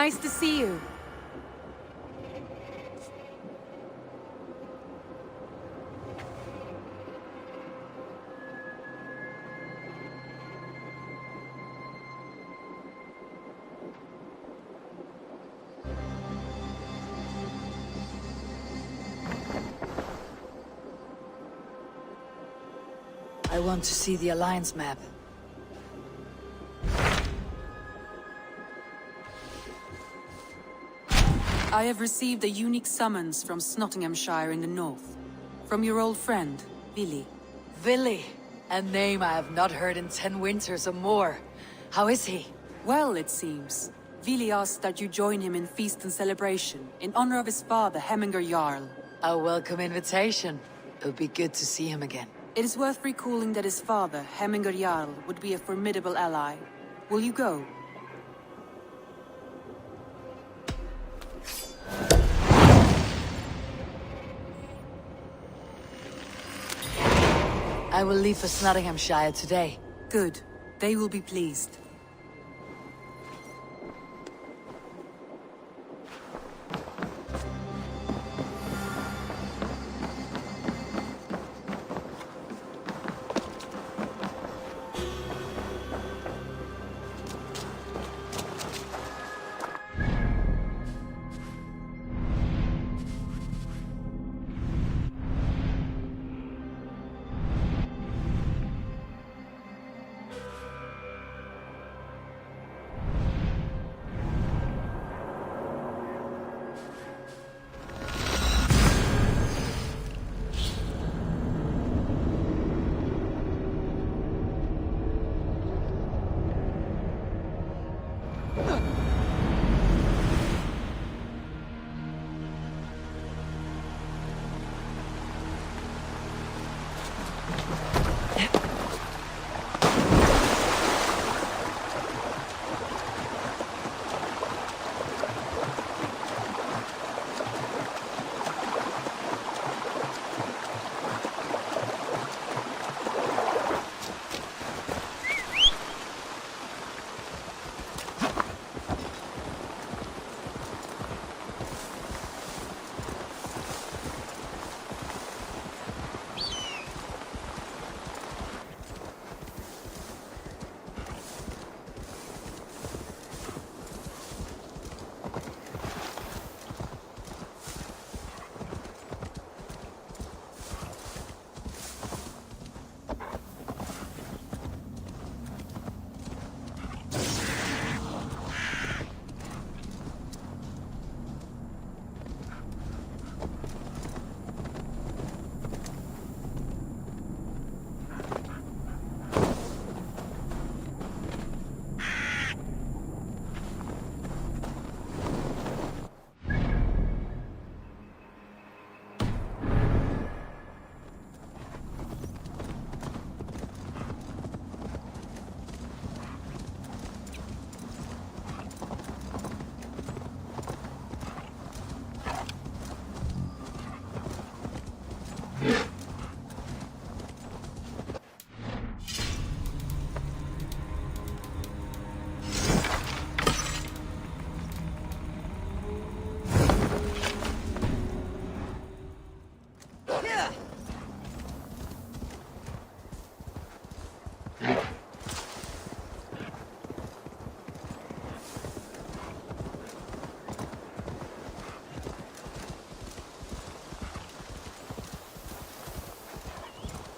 Nice to see you. I want to see the Alliance map. I have received a unique summons from Snotinghamscire in the north. From your old friend, Vili. Vili, a name I have not heard in 10 winters or more. How is he? Well, it seems. Vili asked that you join him in feast and celebration, in honor of his father, Hemminger Jarl. A welcome invitation. It would be good to see him again. It is worth recalling that his father, Hemminger Jarl, would be a formidable ally. Will you go? I will leave for Snotinghamscire today. Good. They will be pleased.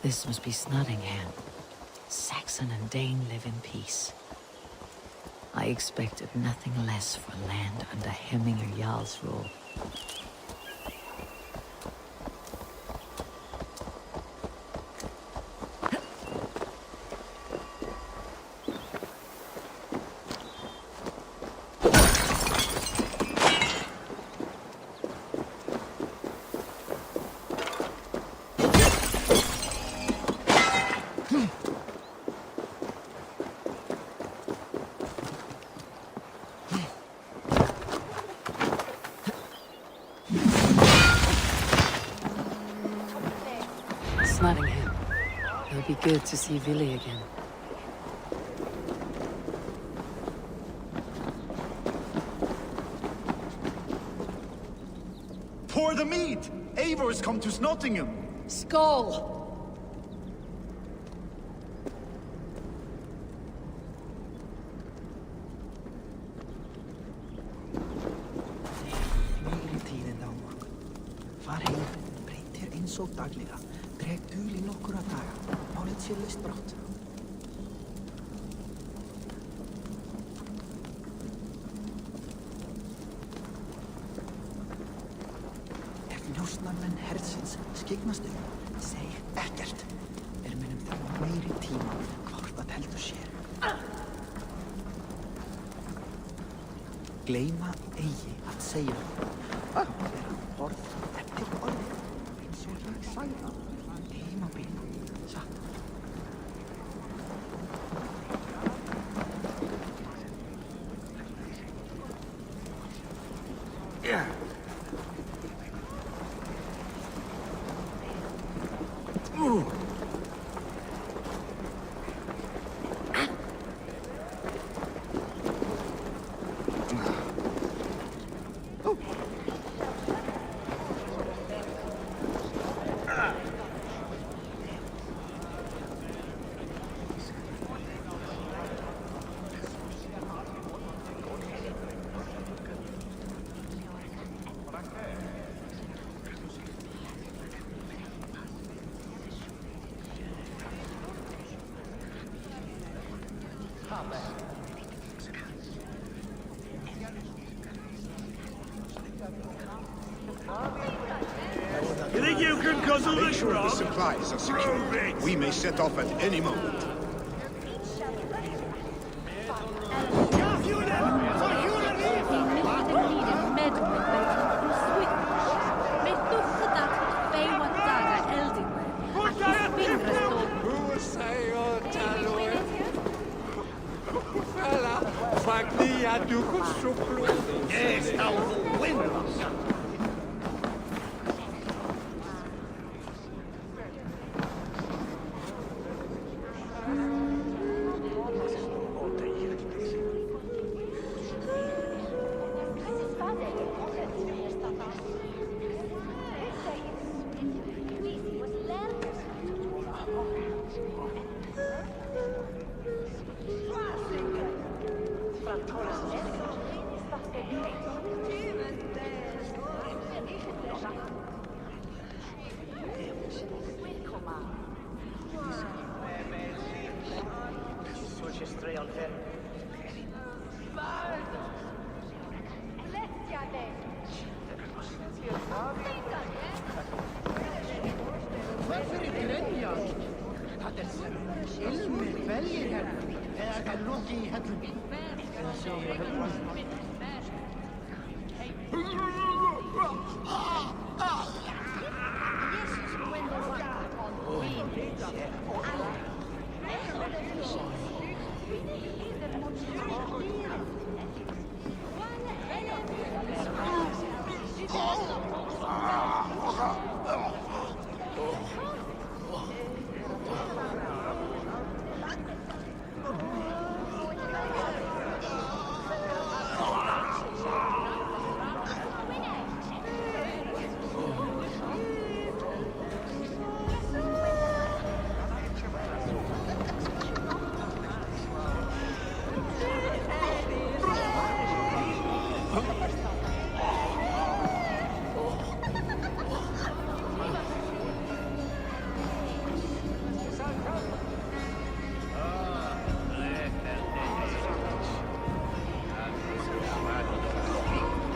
This must be Snotingham. Saxon and Dane live in peace. I expected nothing less for land under Hemminger Jarl's rule. Snotingham. It'll be good to see Vili again. Pour the mead! Eivor's come to Snotingham! Skull! Tíðindi á morgun. Far heim, breyt þér eins og daglega. Dreg dul í nokkura daga. Málið sé laust brátt. Ef njósnarmenn herdsins skyggnast seg ekkert. Munum þurfa meiri tíma hvort það heldur sér. Gleyma eigi að segja það vera orð eftir orð eins og ég sagði það heimabíl satt. You think you can guzzle Make the sure the grog? supplies are secure. We may set off at any moment. Yes, now win!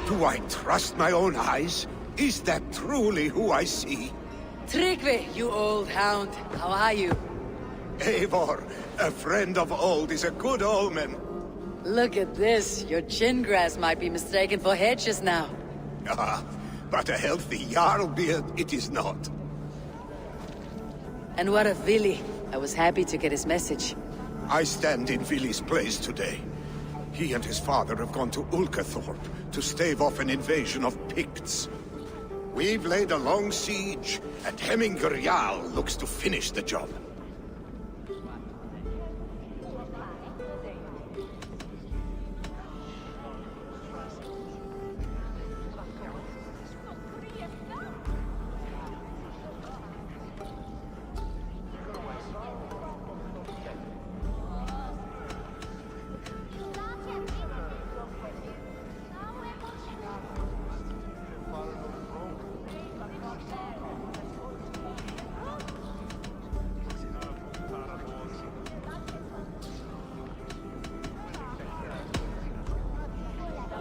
Do I trust my own eyes? Is that truly who I see? Tryggvi, you old hound. How are you? Eivor, a friend of old is a good omen. Look at this. Your chin grass might be mistaken for hedges now. Ah, but a healthy Jarl beard it is not. And what of Vili? I was happy to get his message. I stand in Vili's place today. He and his father have gone to Ulkathorpe to stave off an invasion of Picts. We've laid a long siege, and Hemminger Jarl looks to finish the job.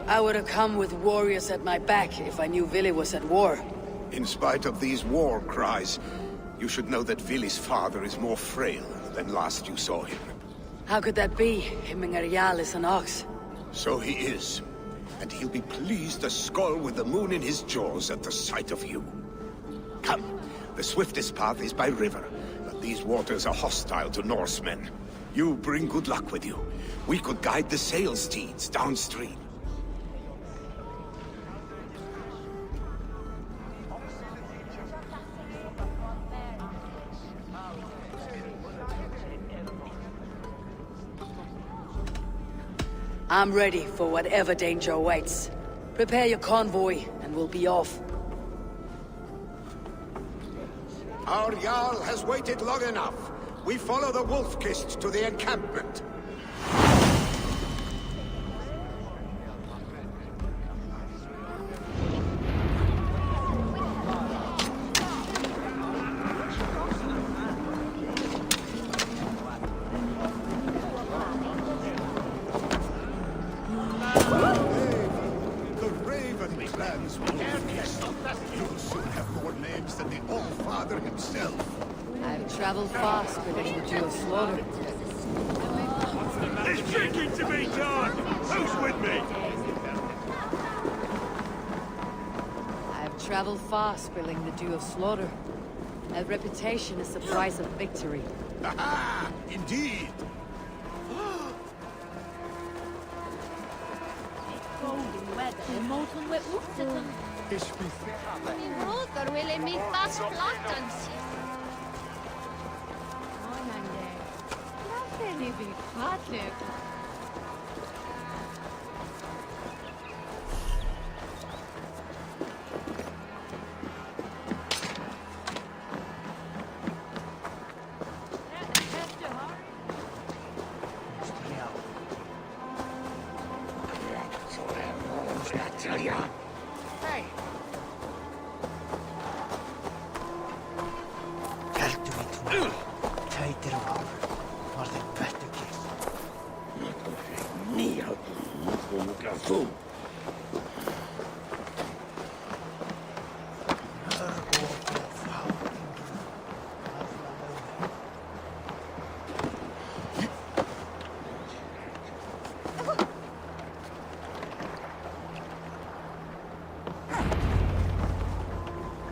I would have come with warriors at my back if I knew Vili was at war. In spite of these war cries, you should know that Vili's father is more frail than last you saw him. How could that be? Hemminger Jarl is an ox. So he is. And he'll be pleased to skull with the moon in his jaws at the sight of you. Come, the swiftest path is by river, but these waters are hostile to Norsemen. You bring good luck with you. We could guide the sail steeds downstream. I'm ready for whatever danger awaits. Prepare your convoy, and we'll be off. Our Jarl has waited long enough. We follow the Wolf-Kist to the encampment. The Raven plans Wolf-Kist. You'll soon have more names than the All-Father himself. I've traveled fast, but I should do a slaughter. There's drinking to be done! Who's with me? I've traveled fast, spilling the dew of slaughter. A reputation is the price of victory. Aha! Indeed!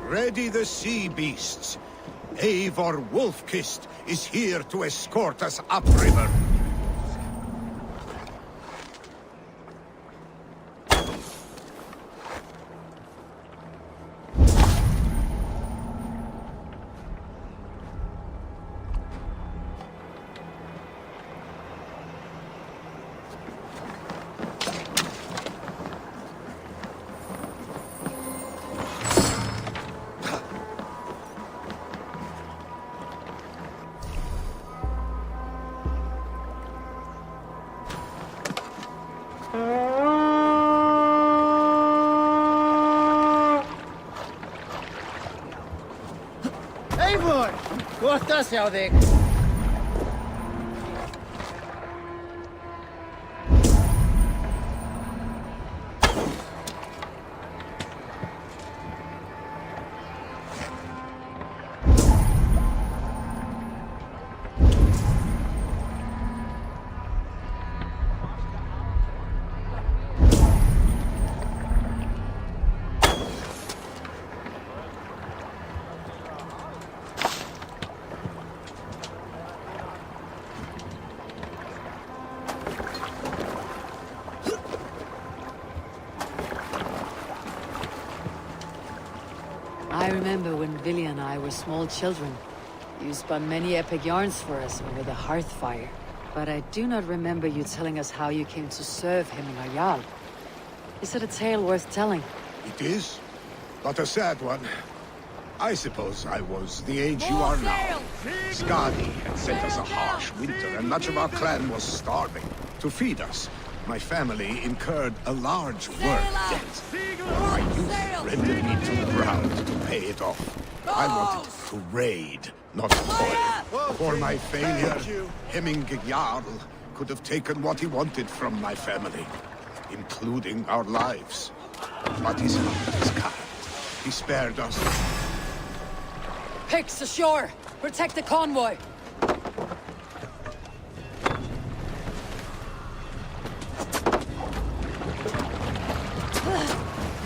Ready the sea beasts. Eivor Wolf-Kist is here to escort us upriver. Eivor! Gott að sjá þig! I remember when Vili and I were small children. You spun many epic yarns for us over the hearth fire. But I do not remember you telling us how you came to serve Hemminger Jarl. Is it a tale worth telling? It is, but a sad one. I suppose I was the age you are now. Skadi had sent us a harsh winter, and much of our clan was starving. To feed us, my family incurred a large work debt. My youth rendered me too proud to pay it off. I wanted to raid, not toil. For my failure, Hemminger Jarl could have taken what he wanted from my family. including our lives. But his heart is kind. He spared us. Picks ashore! Protect the convoy!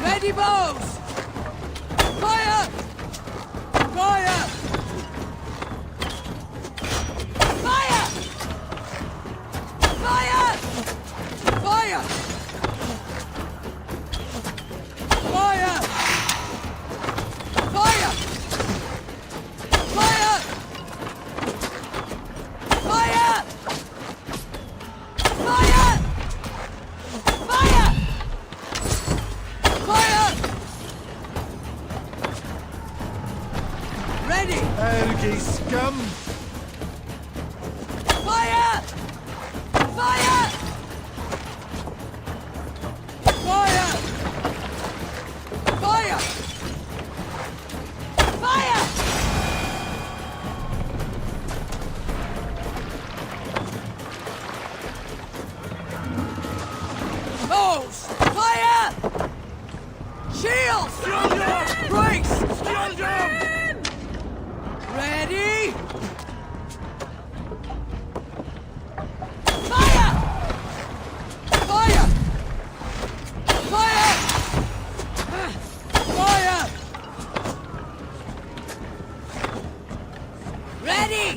Ready, bows! Fire! Fire! Fire! Fire! Fire! Fire! Fire! Fire! Fire! Fire! Fire! Fire! Ready! Ergi scum! Fire! Fire! Fire! Fire! Fire! Bows! Fire! Shields! Brakes! Ready! Fire! Fire! Fire! Fire! Ready!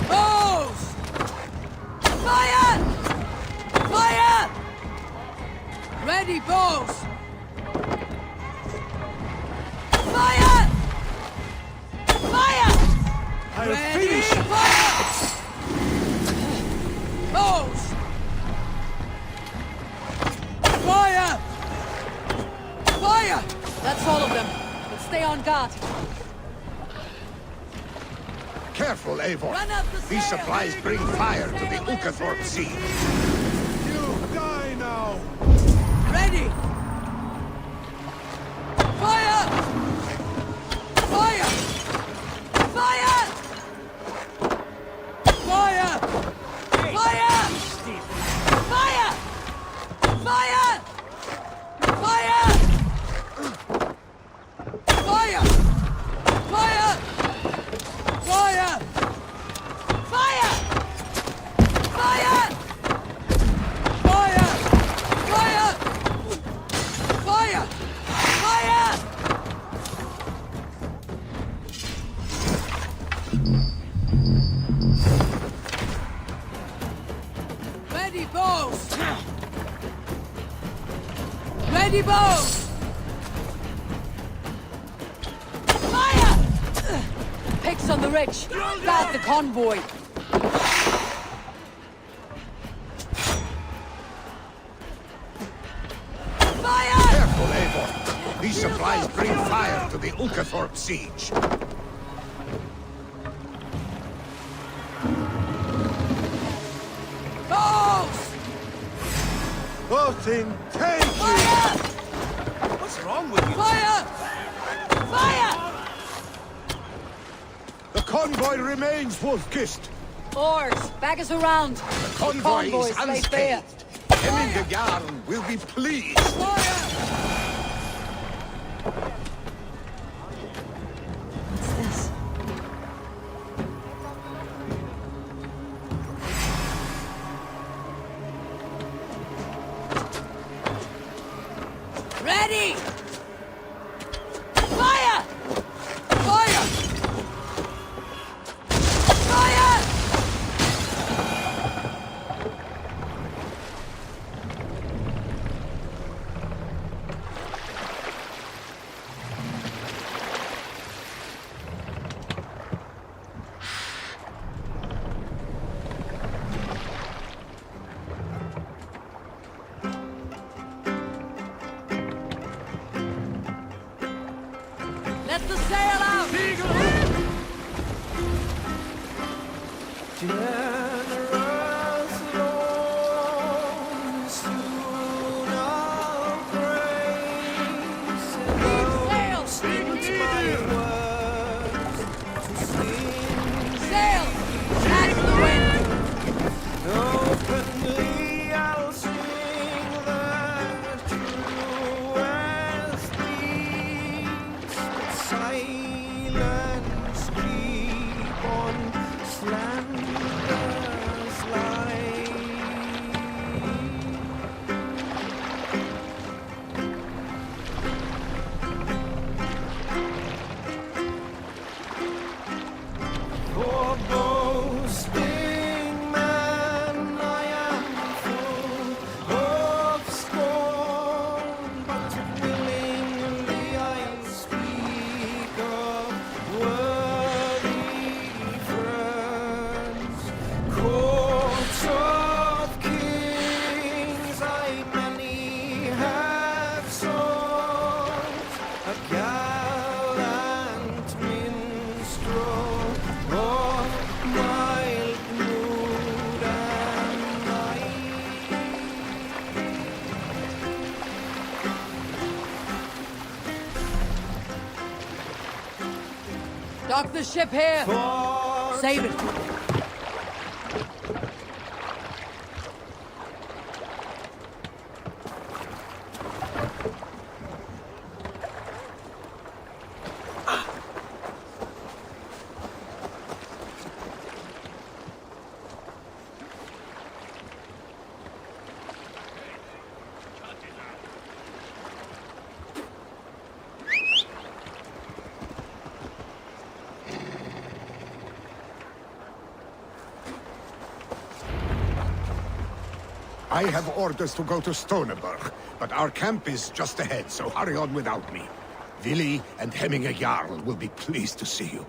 Bows! Fire! Fire! Ready, bows! Fire! Fire! I'll Ready, finish! fire! Bows! Fire! Fire! That's all of them. But stay on guard. Careful, Eivor. Run up the These sail. supplies bring fire to the Ulkathorpe siege. You die now! Ready! Fire! Fire! Fire! Fire! Fire! Fire! Fire! Fire! Fire! Fire! Fire! Fire! Fire! Fire! Fire! Fire! Fire! Ready, bows! Ready, bows! Fire! Picks on the rich. Guard the convoy. Fire! Careful, Eivor. These supplies bring fire to the Ulkathorpe siege. Bows! Odin, take you! Fire! What's wrong with you? Fire! Fire! The convoy remains, Wolfkist. Oars, back us around. The convoy is Convoys lay bare. unscathed. Hemming Jarl will be pleased. Fire! What's this? Ready! Fire! Fire! Fire! Let the sail out! Sail! Sail! silence creep on slanderous lies. For boasting man I am full of scorn, but willingly I'll speak of worthy friends. Courts of kings I many have sought, a gallant minstrel of mild mood and night. Dock the ship here! For Save it! I have orders to go to Stonenberg, but our camp is just ahead, so hurry on without me. Vili and Hemminger Jarl will be pleased to see you.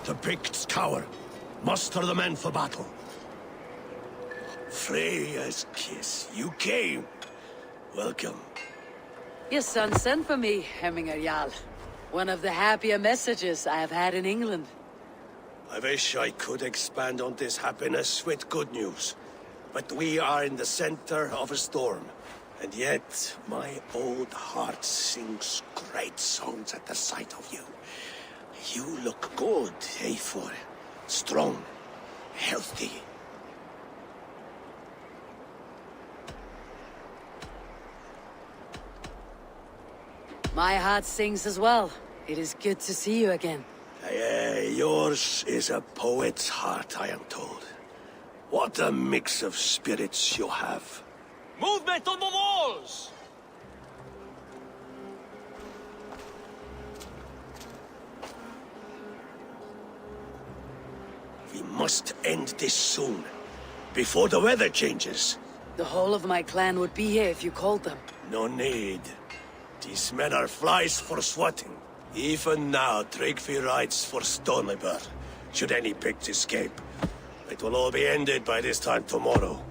The Picts cower. Muster the men for battle. Freya's kiss. You came. Welcome. Your son sent for me, Hemminger Jarl. One of the happier messages I have had in England. I wish I could expand on this happiness with good news. But we are in the center of a storm. And yet, my old heart sings great songs at the sight of you. You look good, Eivor. Strong, healthy. My heart sings as well. It is good to see you again. Yours is a poet's heart, I am told. What a mix of spirits you have. Movement on the walls! We must end this soon, before the weather changes. The whole of my clan would be here if you called them. No need. These men are flies for swatting. Even now, Tryggvi rides for Stonebur, should any Picts escape. It will all be ended by this time tomorrow.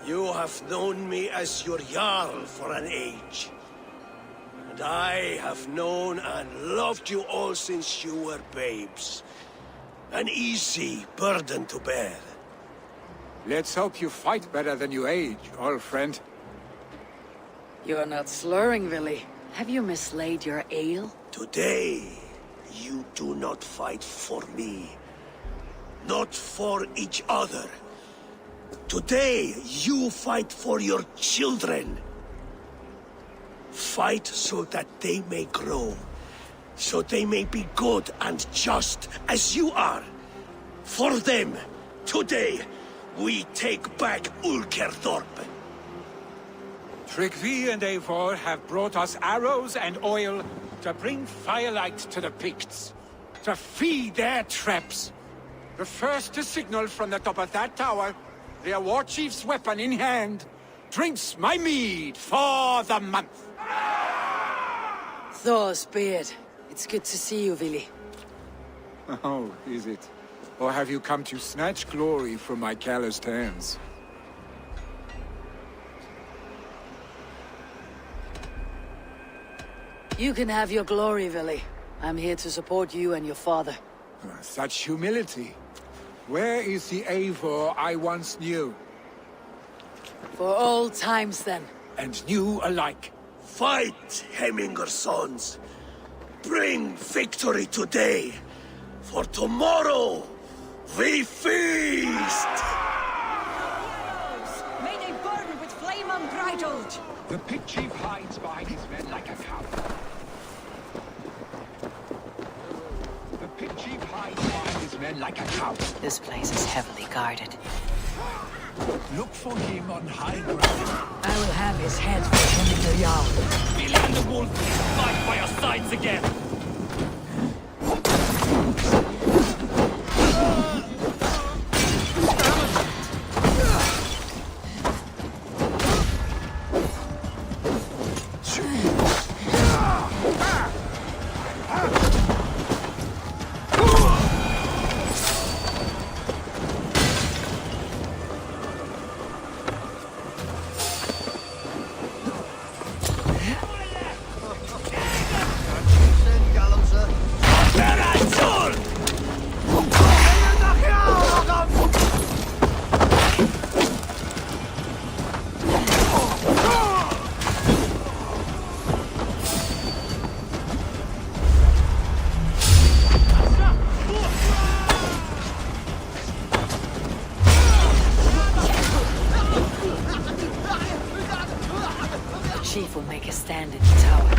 You have known me as your Jarl for an age. And I have known and loved you all since you were babes. An easy burden to bear. Let's hope you fight better than you age, old friend. You are not slurring, Vili. Have you mislaid your ale? Today, you do not fight for me. Not for each other. Today, you fight for your children. Fight so that they may grow. So they may be good and just as you are. For them, today, we take back Ulkerthorpe. Tryggvi and Eivor have brought us arrows and oil to bring firelight to the Picts, to feed their traps. The first to signal from the top of that tower, their war chief's weapon in hand, drinks my mead for the month. Thor's beard. It's good to see you, Vili. Oh, is it? Or have you come to snatch glory from my calloused hands? You can have your glory, Vili. I'm here to support you and your father. Such humility. Where is the Eivor I once knew? For old times, then. And new alike. Fight, Hemminger sons. Bring victory today. For tomorrow, we feast! May they burn with flame unbridled! The pit chief hides behind his men like a coward. The pit chief hides behind his men like a coward. This place is heavily guarded. Look for him on high ground. I will have his head for Hemminger Jarl. Billy and the Wolfstreak fight by our sides again! Chief will make a stand in the tower.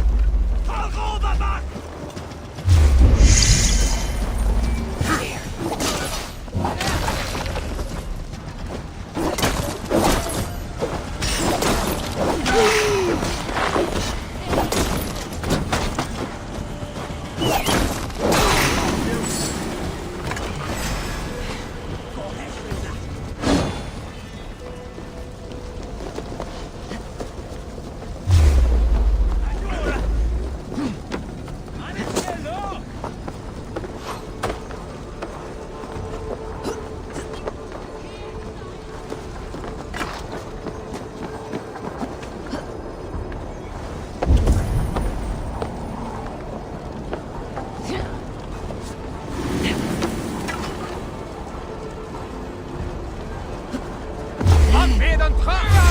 There.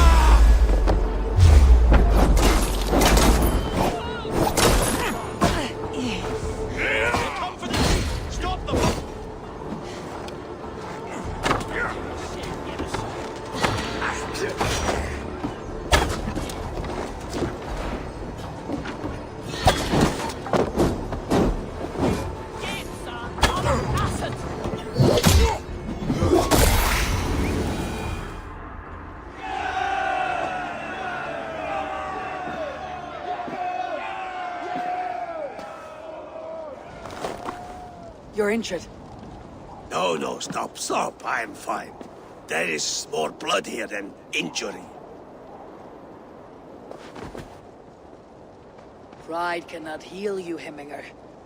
You're injured. No, stop. I'm fine. There is more blood here than injury. Pride cannot heal you, Hemminger.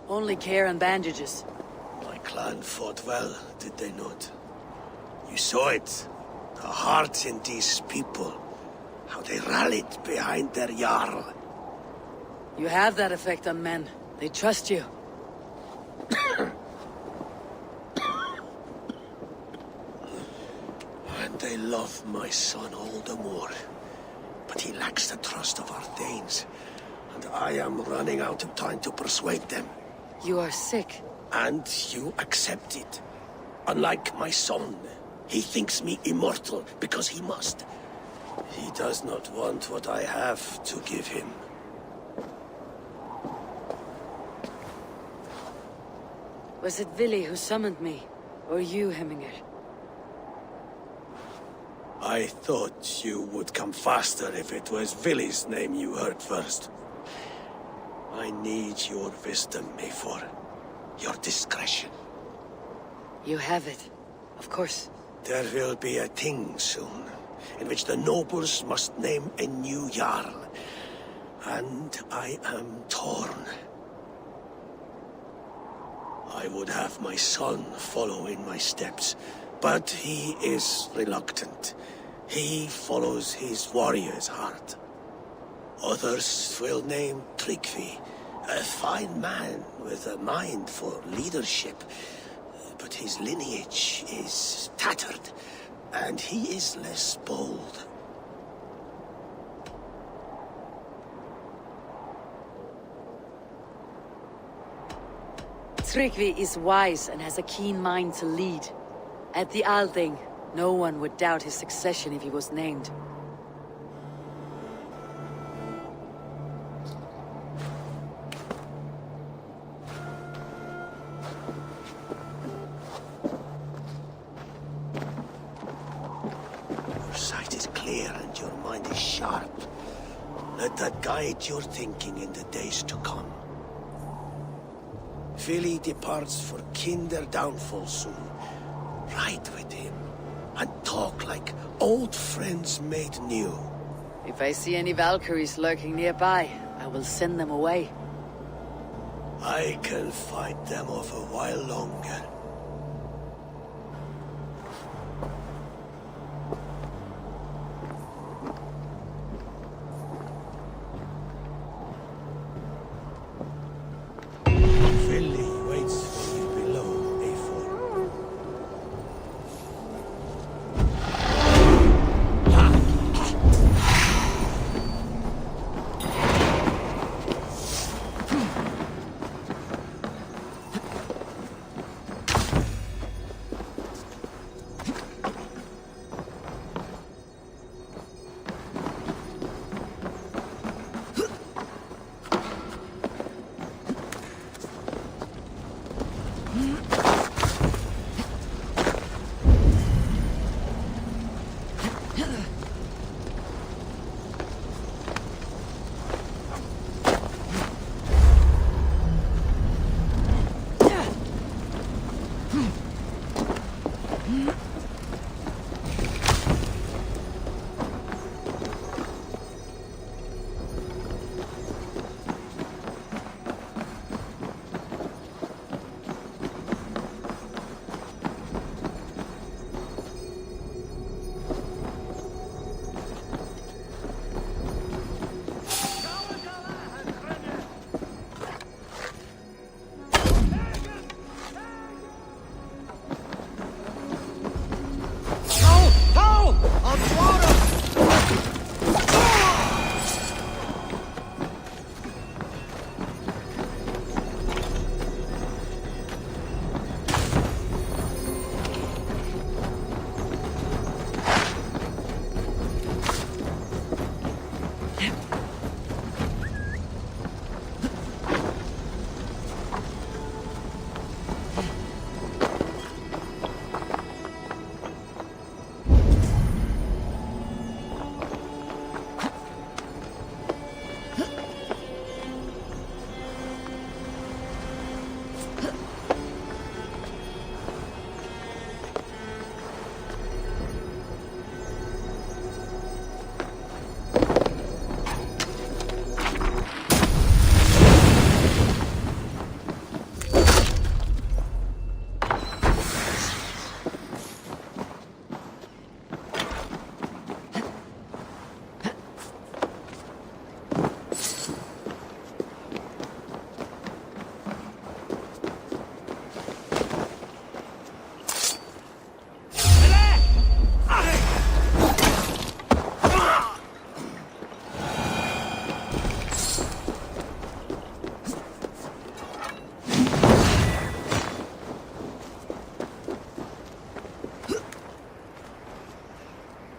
Only care and bandages. My clan fought well, did they not? You saw it. The heart in these people. How they rallied behind their Jarl. You have that effect on men. They trust you. And they love my son all the more. But he lacks the trust of our Danes. And I am running out of time to persuade them. You are sick. And you accept it. Unlike my son, he thinks me immortal because he must. He does not want what I have to give him. Was it Vili who summoned me? Or you, Hemminger? I thought you would come faster if it was Vili's name you heard first. I need your wisdom, Mayfor. Your discretion. You have it. Of course. There will be a thing soon, in which the nobles must name a new Jarl. And I am torn. I would have my son follow in my steps, but he is reluctant. He follows his warrior's heart. Others will name Tryggvi, a fine man with a mind for leadership. But his lineage is tattered, and he is less bold. Tryggvi is wise and has a keen mind to lead. At the Althing, no one would doubt his succession if he was named. Your sight is clear and your mind is sharp. Let that guide your thinking in the days to come. Vili departs for Kinder downfall soon. Ride with him, and talk like old friends made new. If I see any Valkyries lurking nearby, I will send them away. I can fight them off a while longer. Vili waits for you below, A4.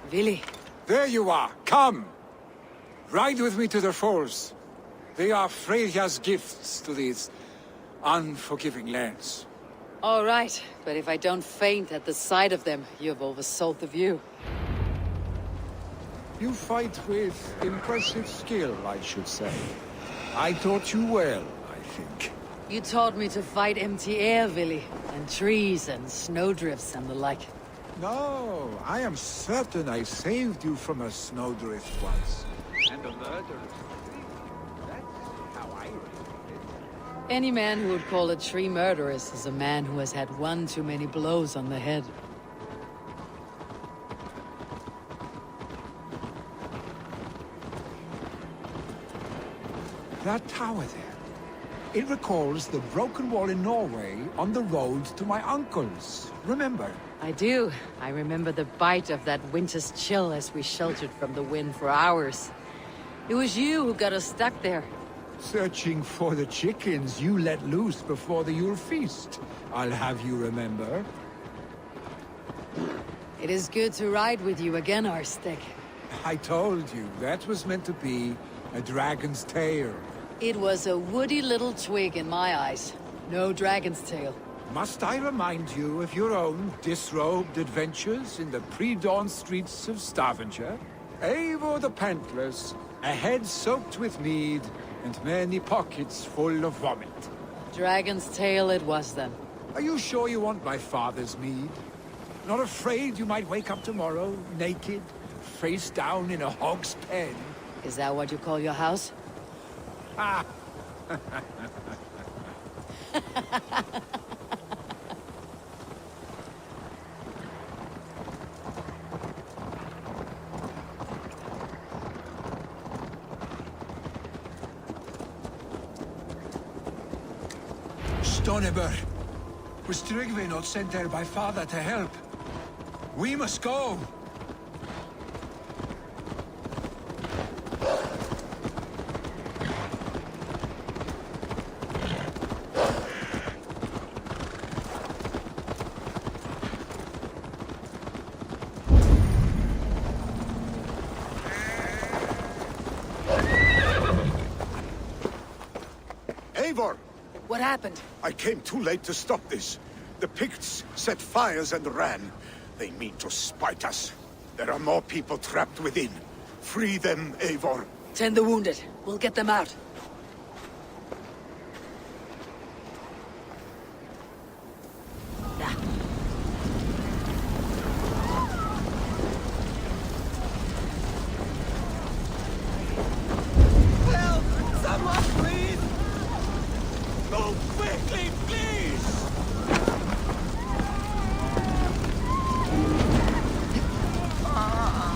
Vili. There you are. Come. Ride with me to the falls. They are Freya's gifts to these unforgiving lands. All right, but if I don't faint at the sight of them, you've oversold the view. You fight with impressive skill, I should say. I taught you well, I think. You taught me to fight empty air, Villy, and trees and snowdrifts and the like. No, I am certain I saved you from a snowdrift once. And a murderous tree. That's how I read it. Any man who would call a tree murderous is a man who has had one too many blows on the head. That tower there. It recalls the broken wall in Norway on the road to my uncle's. Remember? I do. I remember the bite of that winter's chill as we sheltered from the wind for hours. It was you who got us stuck there. Searching for the chickens you let loose before the Yule feast. I'll have you remember. It is good to ride with you again, Arstic. I told you, that was meant to be a dragon's tail. It was a woody little twig in my eyes. No dragon's tail. Must I remind you of your own disrobed adventures in the pre-dawn streets of Stavanger? Eivor the Pantless, a head soaked with mead, and many pockets full of vomit. Dragon's tail it was then. Are you sure you want my father's mead? Not afraid you might wake up tomorrow, naked, face down in a hog's pen? Is that what you call your house? Ah! Stoneber! Was Tryggvi not sent there by father to help? We must go! Eivor! What happened? I came too late to stop this. The Picts set fires and ran. They mean to spite us. There are more people trapped within. Free them, Eivor. Tend the wounded. We'll get them out. Help! Someone, please! Move quickly, please!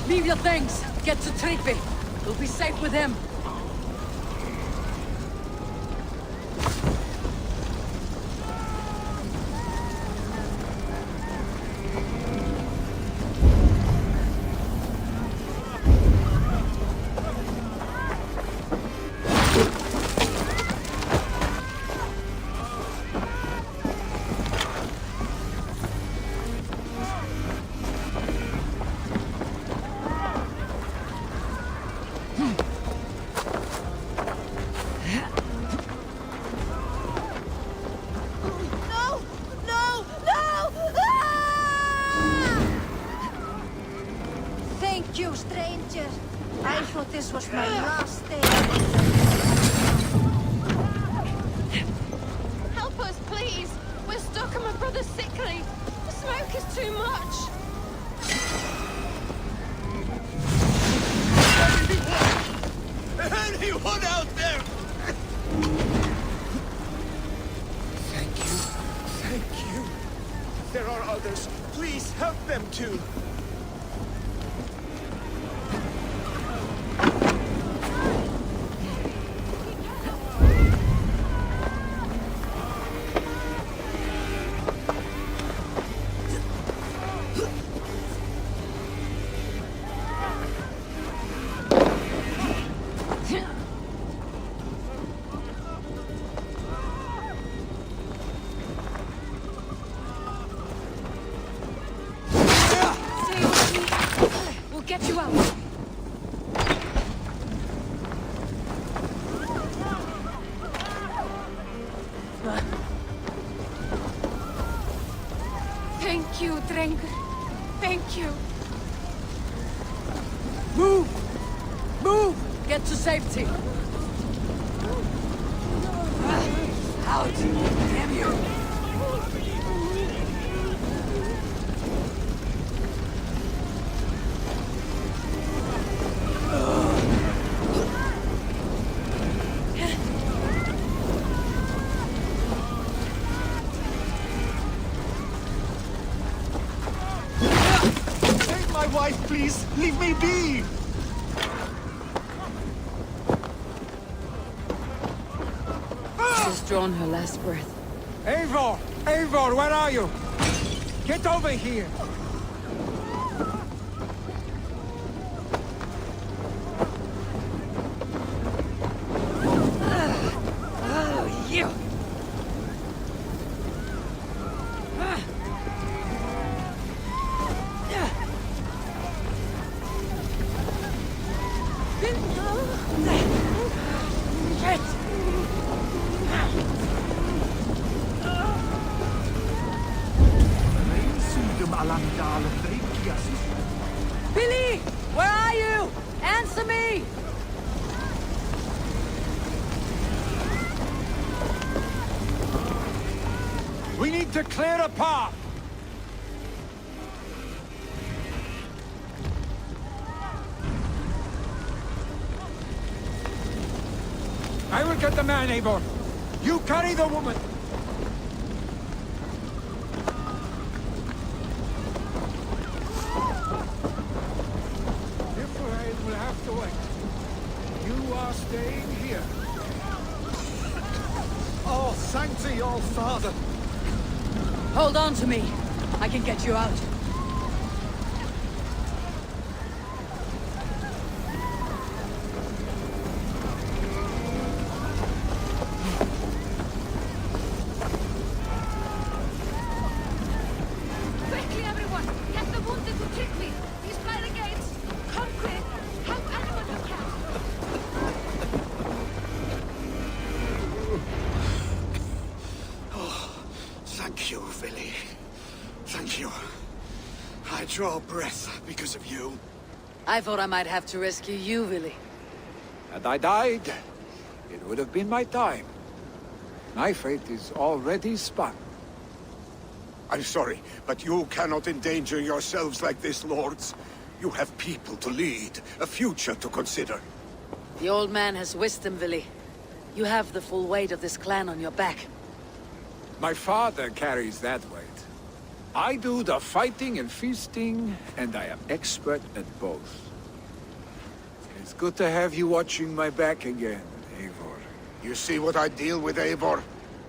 Leave your things. Get to Tryggvi. We'll be safe with him. No! No! No! Ah! Thank you, stranger. I thought this was my last day. Help us, please! We're stuck and my brother's sickly. The smoke is too much. Anyone out there? Thank you. Thank you. There are others. Please help them too. We'll get you out. Thank you, Drengur. Thank you. Move! Move! Get to safety! Out! Damn you! Take my wife, please! Leave me be! She's drawn her last breath. Eivor! Eivor, where are you? Get over here! Oh, you! Billy! Where are you? Answer me! We need to clear a path! I will get the man, Eivor. You carry the woman. Ifraid will have to wait. You are staying here. Oh, Sancti, all father! Hold on to me. I can get you out. Quickly, everyone! Get the wounded to Trygvi! He's by the gates! Come quick! Help anyone who can! Thank you, Vili. Thank you. I draw breath because of you. I thought I might have to rescue you, Billy. Had I died, it would have been my time. My fate is already spun. I'm sorry, but you cannot endanger yourselves like this, lords. You have people to lead, a future to consider. The old man has wisdom, Billy. You have the full weight of this clan on your back. My father carries that weight. I do the fighting and feasting, and I am expert at both. It's good to have you watching my back again, Eivor. You see what I deal with, Eivor?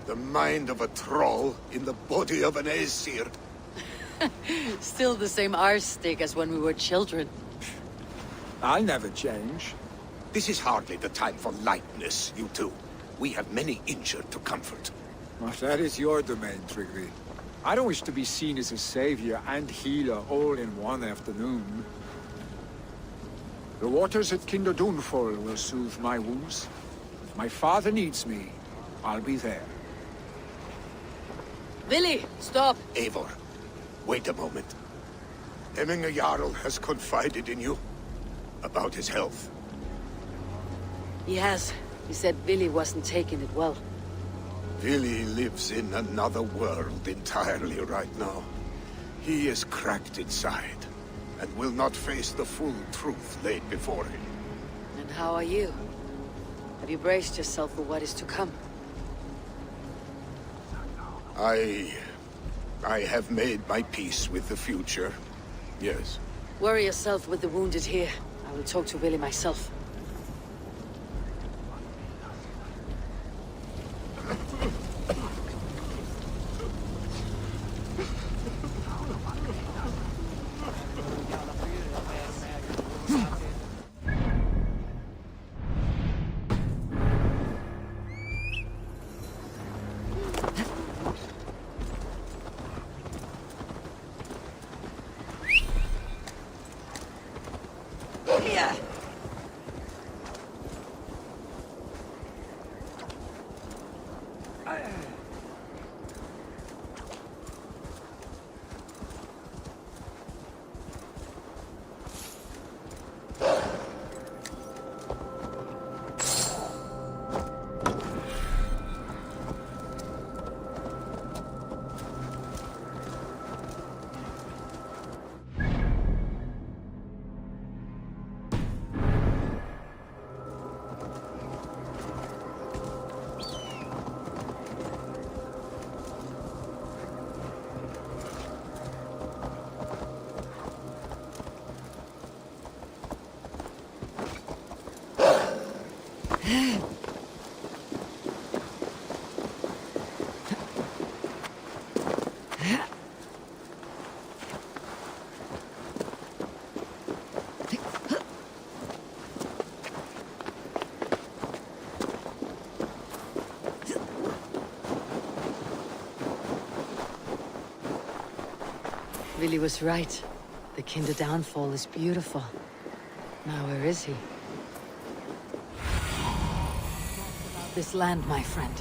The mind of a troll in the body of an Aesir. Still the same arse stick as when we were children. I'll never change. This is hardly the time for lightness, you two. We have many injured to comfort. Well, that is your domain, Trygvi. I don't wish to be seen as a savior and healer all in one afternoon. The waters at Kinderdunfol will soothe my wounds. If my father needs me, I'll be there. Billy, stop! Eivor, wait a moment. Hemminger Jarl has confided in you about his health. He has. He said Billy wasn't taking it well. Vili lives in another world entirely right now. He is cracked inside, and will not face the full truth laid before him. And how are you? Have you braced yourself for what is to come? I have made my peace with the future, yes. Worry yourself with the wounded here. I will talk to Billy myself. Willy was right. The Kinder downfall is beautiful. Now where is he? This land, my friend.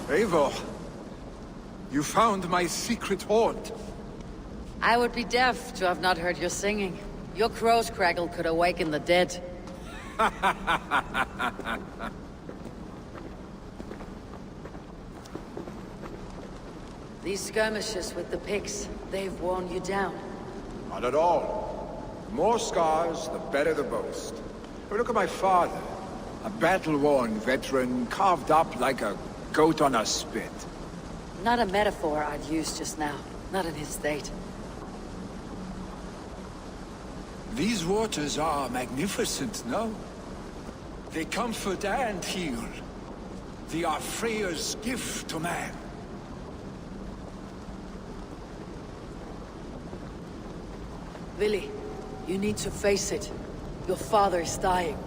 Eivor, you found my secret haunt. I would be deaf to have not heard your singing. Your crow's crackle could awaken the dead. These skirmishes with the pigs, they've worn you down. Not at all. The more scars, the better the boast. But look at my father. A battle-worn veteran, carved up like a goat on a spit. Not a metaphor I'd use just now. Not in his state. These waters are magnificent, no? They comfort and heal. They are Freya's gift to man. Willy, you need to face it. Your father is dying.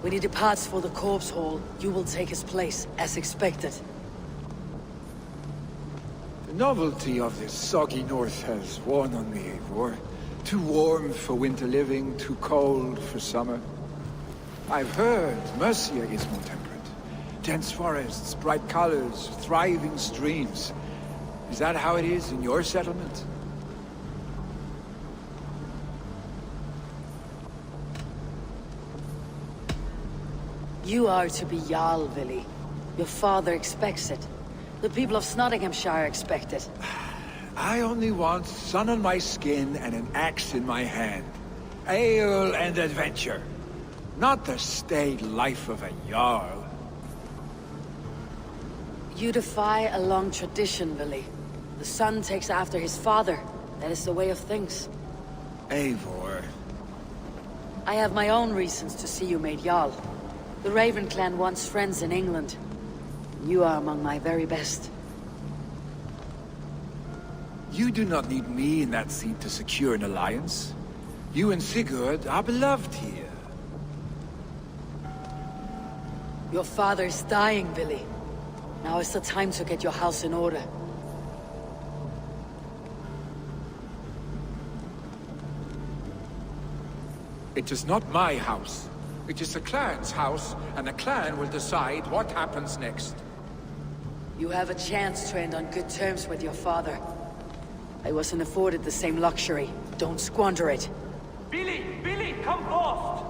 When he departs for the corpse hall, you will take his place, as expected. The novelty of this soggy north has worn on me, Eivor. Too warm for winter living, too cold for summer. I've heard Mercia is more temperate. Dense forests, bright colors, thriving streams. Is that how it is in your settlement? You are to be Jarl, Willy. Your father expects it. The people of Snotinghamscire expect it. I only want sun on my skin and an axe in my hand. Ale and adventure. Not the staid life of a Jarl. You defy a long tradition, Willy. The son takes after his father. That is the way of things. Eivor. I have my own reasons to see you made Jarl. The Raven clan wants friends in England. You are among my very best. You do not need me in that seat to secure an alliance. You and Sigurd are beloved here. Your father is dying, Willy. Now is the time to get your house in order. It is not my house. It is the clan's house, and the clan will decide what happens next. You have a chance to end on good terms with your father. I wasn't afforded the same luxury. Don't squander it. Billy! Billy, come fast!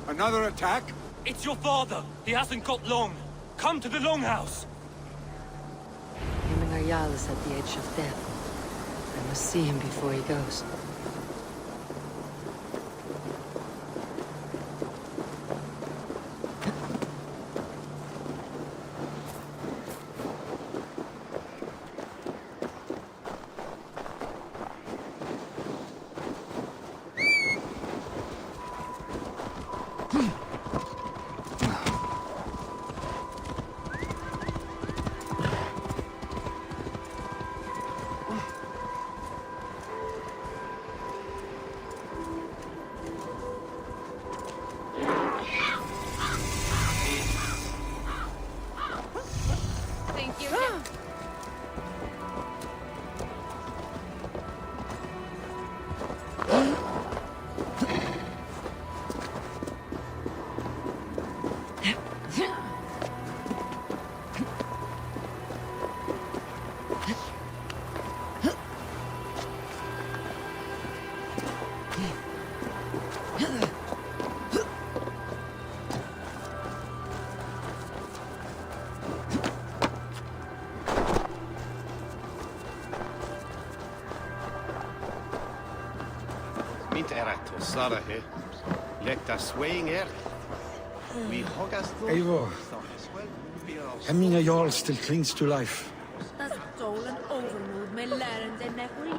Another attack? It's your father! He hasn't got long! Come to the longhouse! Hemming Jarl is at the edge of death. I must see him before he goes. Thank you. erat och Sarahe. Lätta swaying er. We hogas Eivor, Hemminga Jarls still clings to life. That's stolen overmood med lärande näckeri.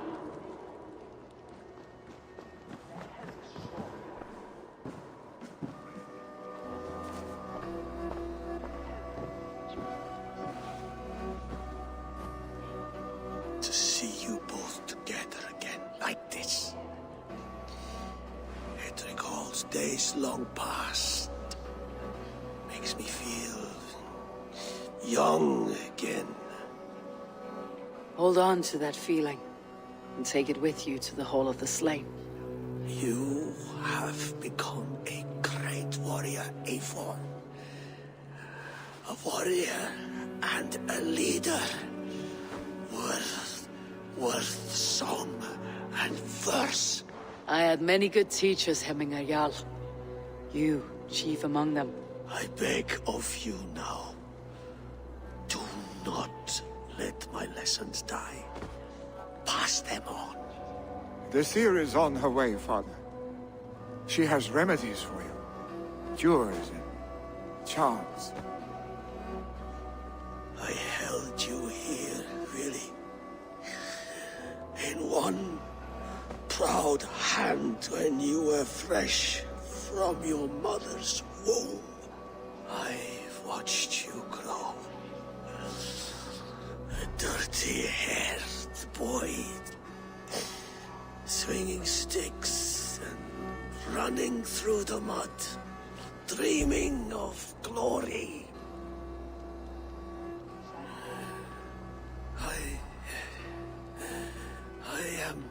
To see you both together again like this. It recalls days long past. Makes me feel young again. Hold on to that feeling, and take it with you to the Hall of the Slain. You have become a great warrior, Eivor. A warrior and a leader. Worth song and verse. I had many good teachers, Hemminga Jarl. You, chief among them. I beg of you now, do not let my lessons die. Pass them on. The seer is on her way, Father. She has remedies for you. Cures and charms. I held you here, really. In one proud hand when you were fresh from your mother's womb. I've watched you grow. A dirty-haired boy, swinging sticks and running through the mud, dreaming of glory. I am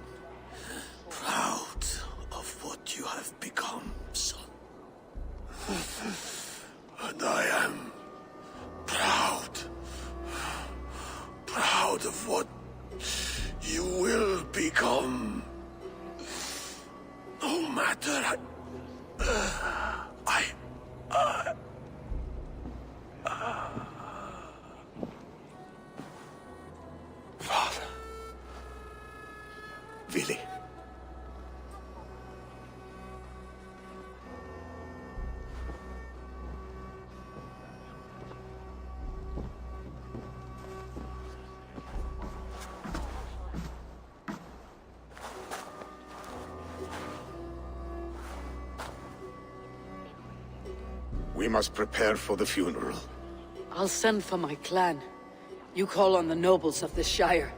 proud of what you have become, son. And I am proud of what you will become. No matter Father. Vili. We must prepare for the funeral. I'll send for my clan. You call on the nobles of the Shire.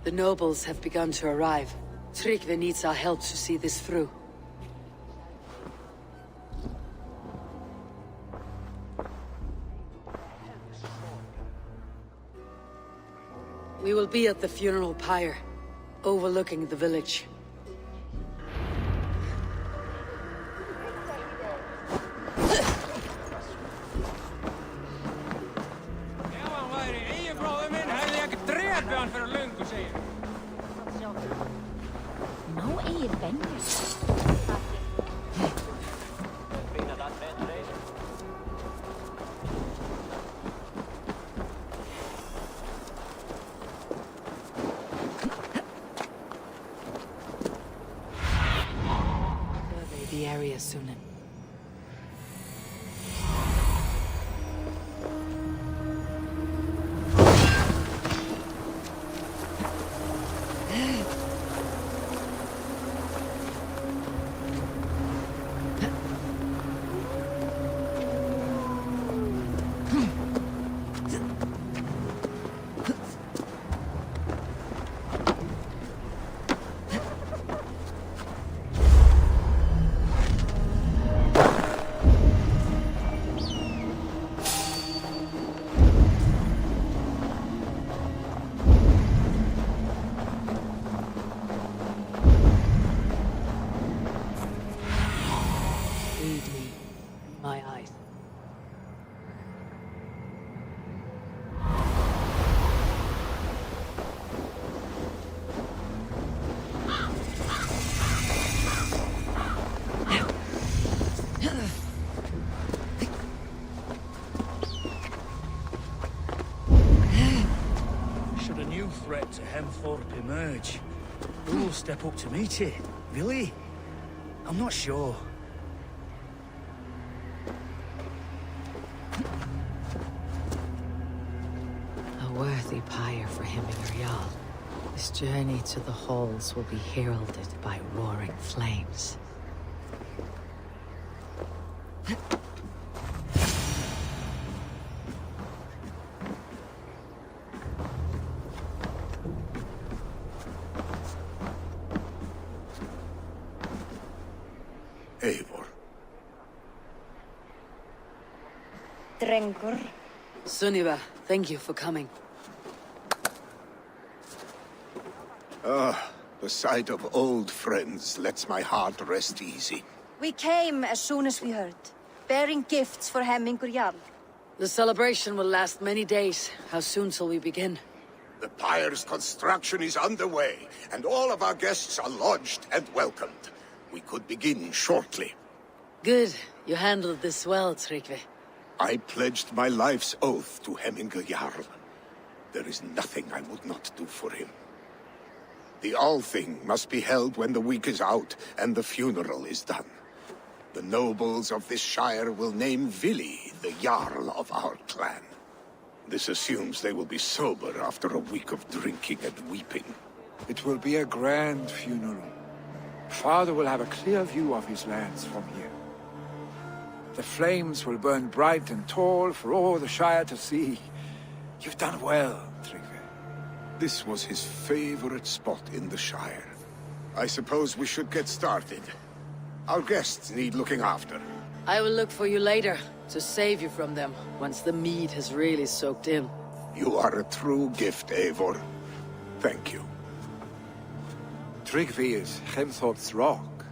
The nobles have begun to arrive. Tryggvi needs our help to see this through. We will be at the funeral pyre, overlooking the village. Lead me. My eyes. Should a new threat to Hemthorpe emerge, who will step up to meet it? Really? I'm not sure. A worthy pyre for Hemminger Jarl. This journey to the halls will be heralded by roaring flames. Eivor. Drengur. Sunniva, thank you for coming. The sight of old friends lets my heart rest easy. We came as soon as we heard, bearing gifts for Hemmingur Jarl. The celebration will last many days. How soon shall we begin? The pyre's construction is underway, and all of our guests are lodged and welcomed. We could begin shortly. Good. You handled this well, Tryggvi. I pledged my life's oath to Hemmingur Jarl. There is nothing I would not do for him. The Althing must be held when the week is out and the funeral is done. The nobles of this shire will name Vili the Jarl of our clan. This assumes they will be sober after a week of drinking and weeping. It will be a grand funeral. Father will have a clear view of his lands from here. The flames will burn bright and tall for all the Shire to see. You've done well, Tryggvi. This was his favorite spot in the Shire. I suppose we should get started. Our guests need looking after. I will look for you later, to save you from them, once the mead has really soaked in. You are a true gift, Eivor. Thank you. Tryggvi is Hemthorpe's rock.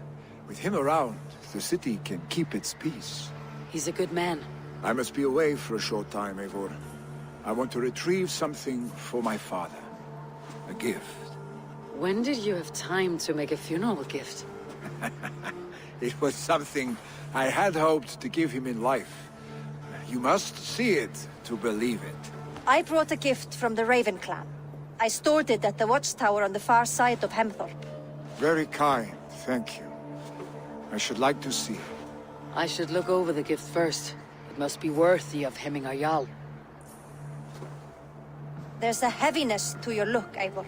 With him around, the city can keep its peace. He's a good man. I must be away for a short time, Eivor. I want to retrieve something for my father. A gift. When did you have time to make a funeral gift? It was something I had hoped to give him in life. You must see it to believe it. I brought a gift from the Raven clan. I stored it at the watchtower on the far side of Hemthorpe. Very kind, thank you. I should like to see it. I should look over the gift first. It must be worthy of Hemmingur Jarl. There's a heaviness to your look, Eivor.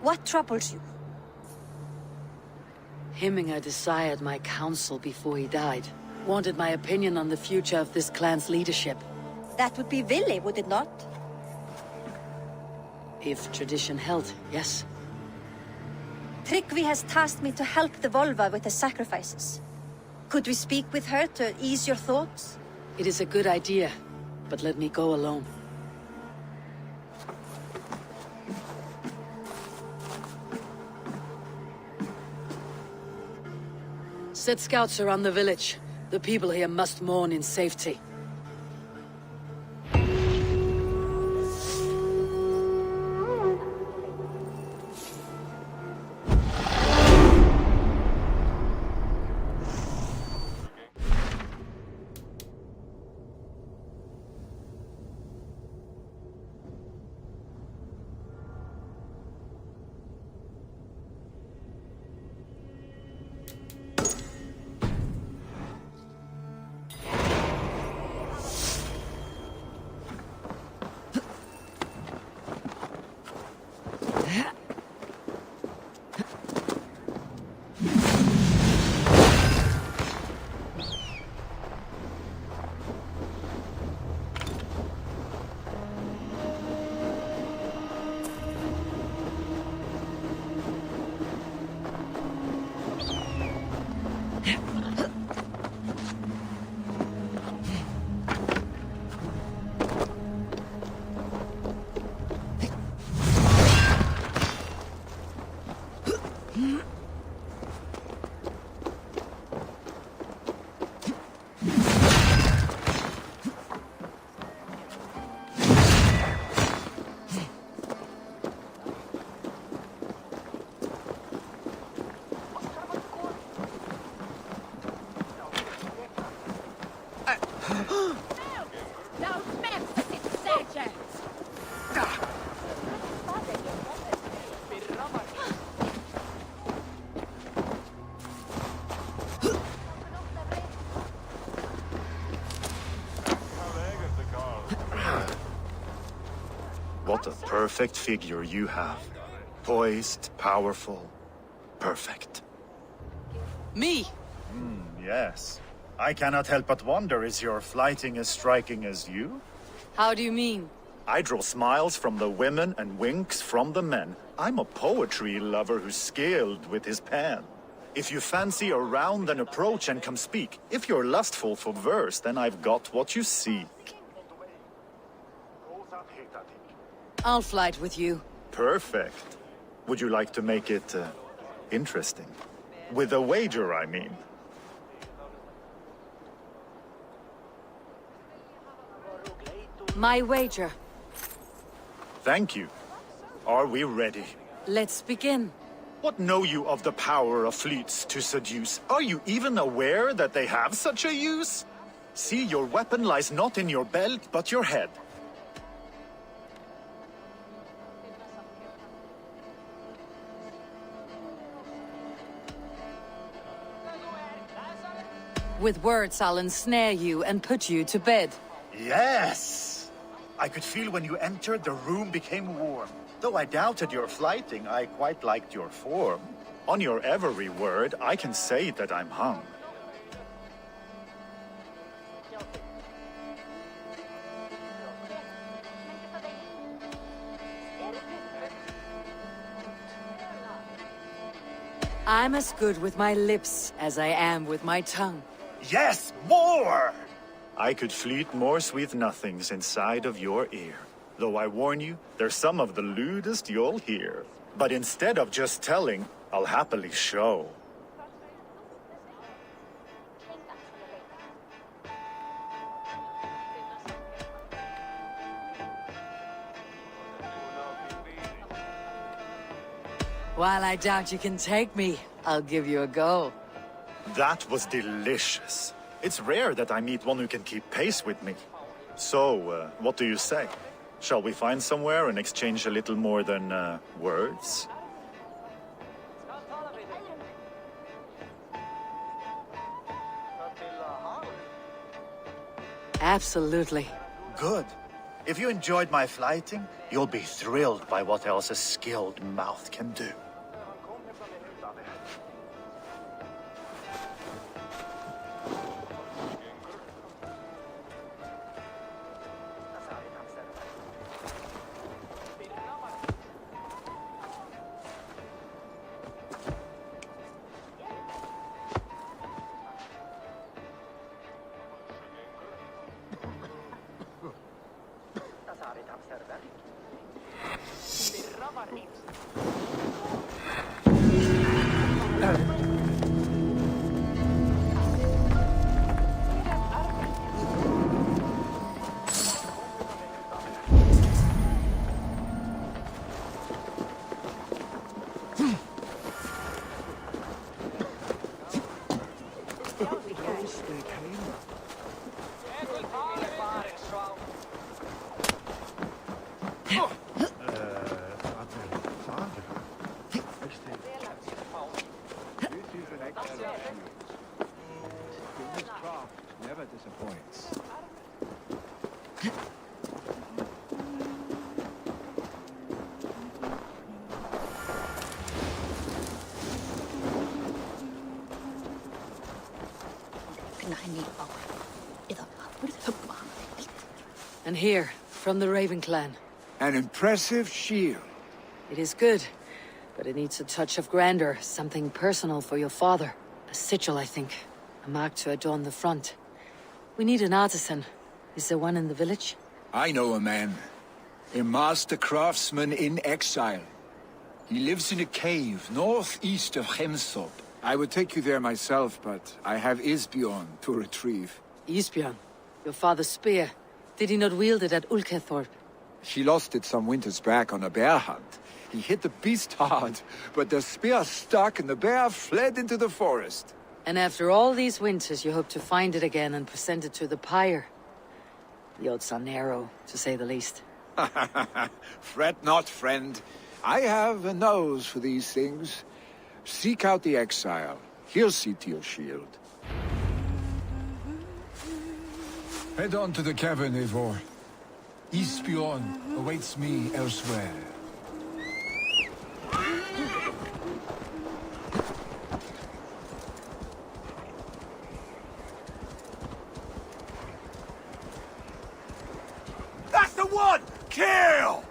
What troubles you? Hemmingur desired my counsel before he died. Wanted my opinion on the future of this clan's leadership. That would be Vili, would it not? If tradition held, yes. Tryggvi has tasked me to help the Volva with the sacrifices. Could we speak with her to ease your thoughts? It is a good idea, but let me go alone. Set scouts around the village. The people here must mourn in safety. What a perfect figure you have. Poised, powerful, perfect. Me? Yes. I cannot help but wonder, is your flighting as striking as you? How do you mean? I draw smiles from the women and winks from the men. I'm a poetry lover who's skilled with his pen. If you fancy a round, then approach and come speak. If you're lustful for verse, then I've got what you seek. I'll flight with you. Perfect. Would you like to make it, interesting? With a wager, I mean. My wager. Thank you. Are we ready? Let's begin. What know you of the power of fleets to seduce? Are you even aware that they have such a use? See, your weapon lies not in your belt, but your head. With words, I'll ensnare you and put you to bed. Yes! I could feel when you entered, the room became warm. Though I doubted your flighting, I quite liked your form. On your every word, I can say that I'm hung. I'm as good with my lips as I am with my tongue. Yes, more! I could fleet more sweet nothings inside of your ear. Though I warn you, they're some of the lewdest you'll hear. But instead of just telling, I'll happily show. While I doubt you can take me, I'll give you a go. That was delicious. It's rare that I meet one who can keep pace with me. So, what do you say? Shall we find somewhere and exchange a little more than, words? Absolutely. Good. If you enjoyed my flighting, you'll be thrilled by what else a skilled mouth can do. Never disappoints. And here, from the Raven clan. An impressive shield. It is good, but it needs a touch of grandeur, something personal for your father. A sigil, I think. A mark to adorn the front. We need an artisan. Is there one in the village? I know a man. A master craftsman in exile. He lives in a cave northeast of Hemthorpe. I would take you there myself, but I have Isbjorn to retrieve. Isbjorn? Your father's spear. Did he not wield it at Ulkethorpe? She lost it some winters back on a bear hunt. He hit the beast hard, but the spear stuck and the bear fled into the forest. And after all these winters, you hope to find it again and present it to the pyre. The odds are narrow, to say the least. Fret not, friend. I have a nose for these things. Seek out the exile. He'll see to your shield. Head on to the cavern, Eivor. Eastbjorn awaits me elsewhere. That's the one! Kill!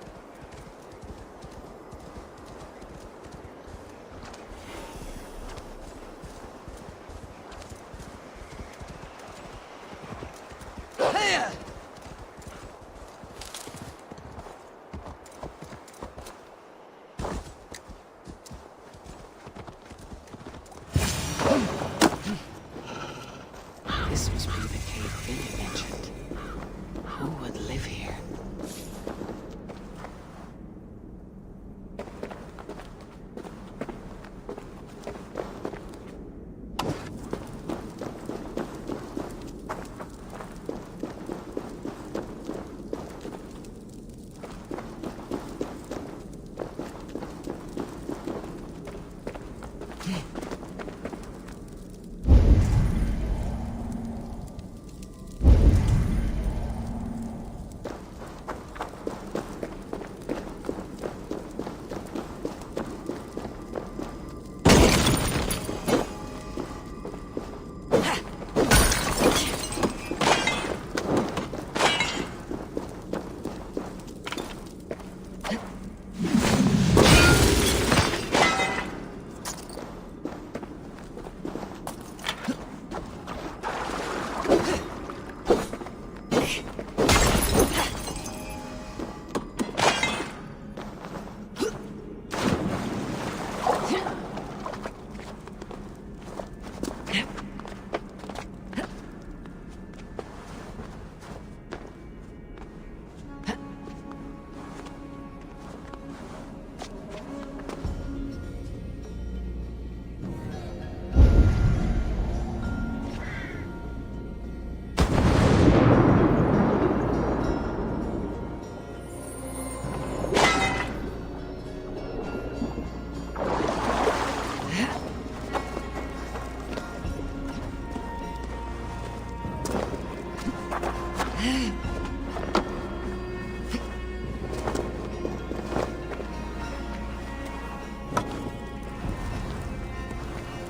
This must be the cave Billy mentioned. Who would live here?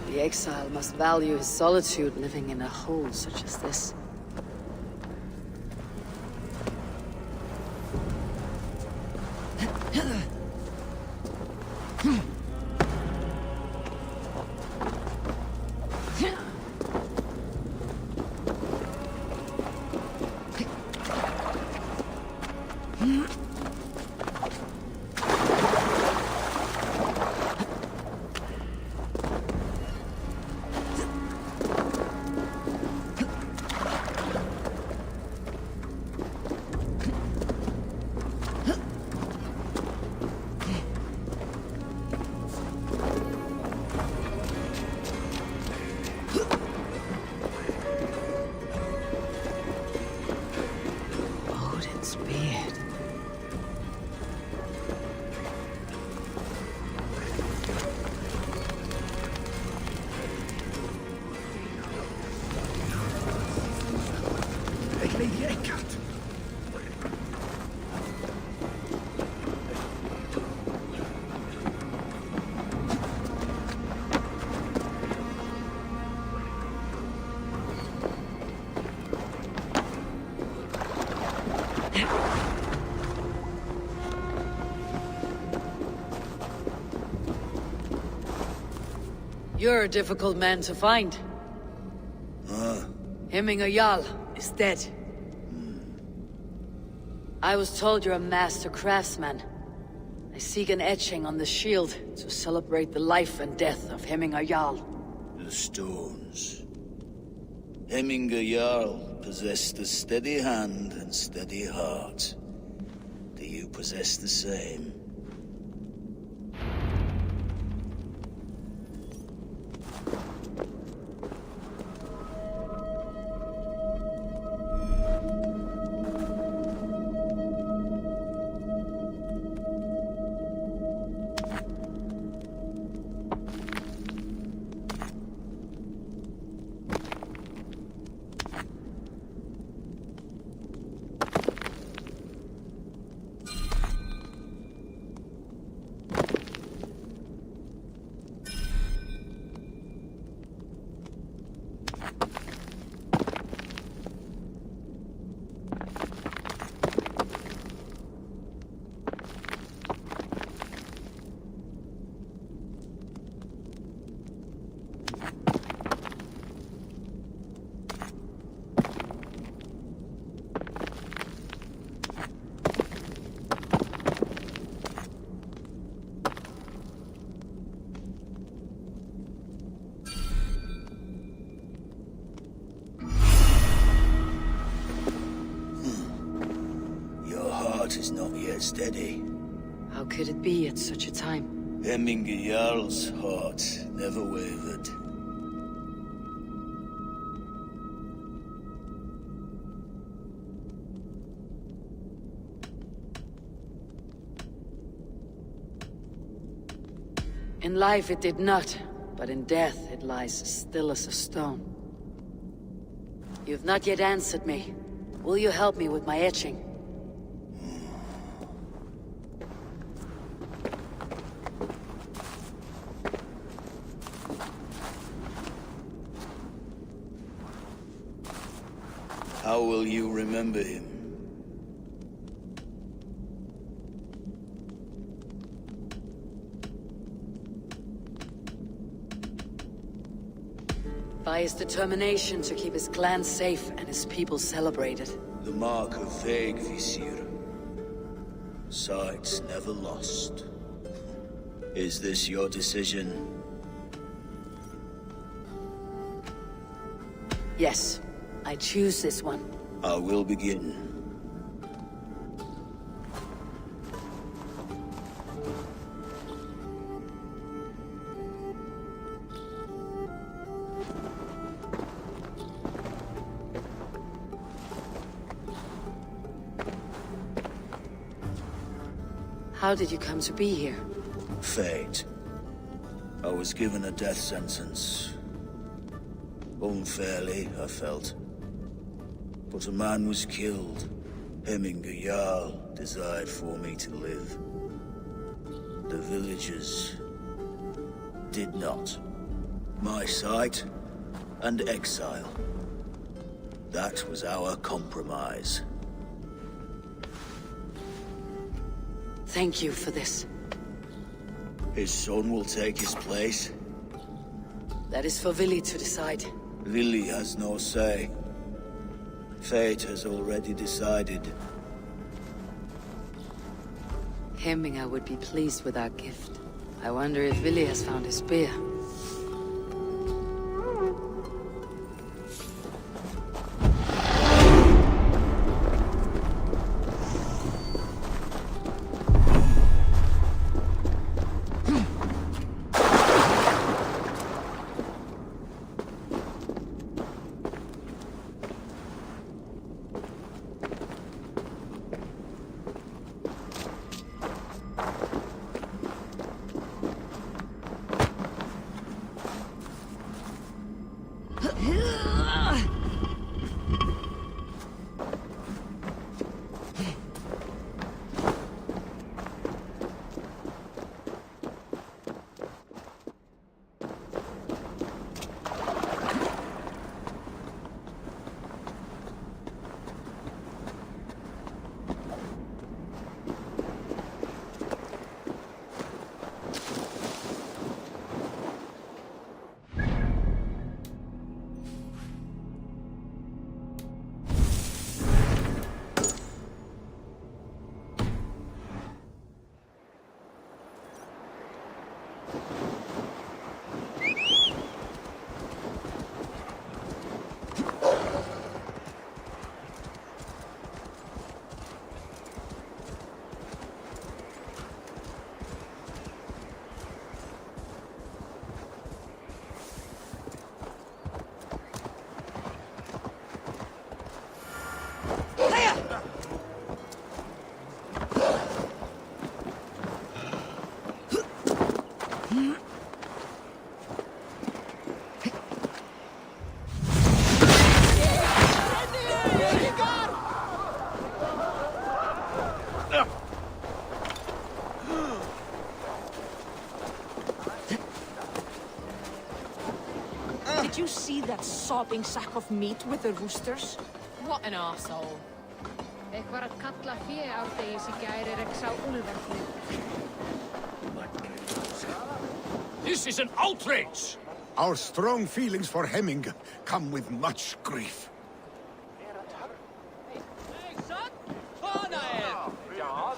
The exile must value his solitude living in a hole such as this. Odin's beard. Lady Eckart. You're a difficult man to find. Hemming Jarl is dead. I was told you're a master craftsman. I seek an etching on the shield to celebrate the life and death of Hemming Jarl. The stones. Hemming Jarl possessed a steady hand and steady heart. Do you possess the same? heart is not yet steady. How could it be at such a time? Hemminger Jarl's heart never wavered. In life it did not, but in death it lies still as a stone. You've not yet answered me. Will you help me with my etching? How will you remember him? By his determination to keep his clan safe and his people celebrated. The mark of Visir. Sights never lost. Is this your decision? Yes, I choose this one. I will begin. How did you come to be here? Fate. I was given a death sentence. Unfairly, I felt. But a man was killed. Hemminger Jarl desired for me to live. The villagers did not. My sight and exile. That was our compromise. Thank you for this. His son will take his place. That is for Vili to decide. Vili has no say. Fate has already decided. Hemminger would be pleased with our gift. I wonder if Vili has found his spear. Did you see that sopping sack of meat with the roosters? What an arsehole. Eitthvað að kalla fé árdegis í gær ekki sá úlfarflug. This is an outrage! Our strong feelings for Hemminger come with much grief.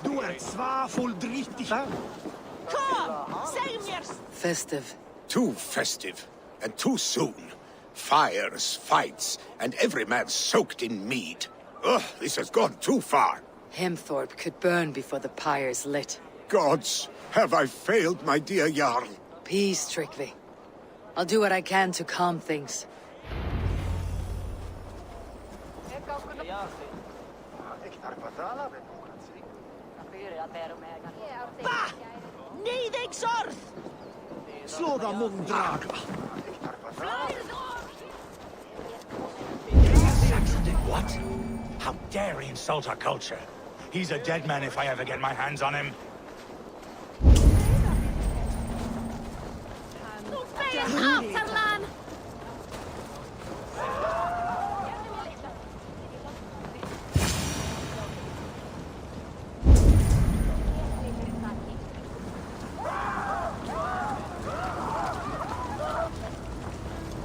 Du svafull drittig. Kom! Säg mer! Festive. Too festive, and too soon. Fires, fights, and every man soaked in mead. Ugh, this has gone too far. Hemthorpe could burn before the pyre's lit. Gods, have I failed my dear Jarl? Peace, Tryggvi. I'll do what I can to calm things. Bah! Need exorth! Slå the mungdrag! What? How dare he insult our culture? He's a dead man if I ever get my hands on him.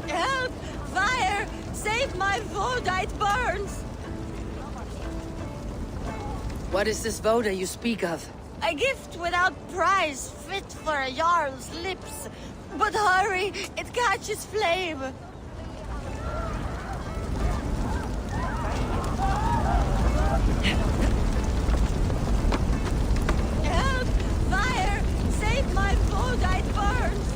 Help! Fire! Save my Voda, it burns! What is this Voda you speak of? A gift without price, fit for a Jarl's lips. But hurry, it catches flame. Help! Fire! Save my Voda, it burns!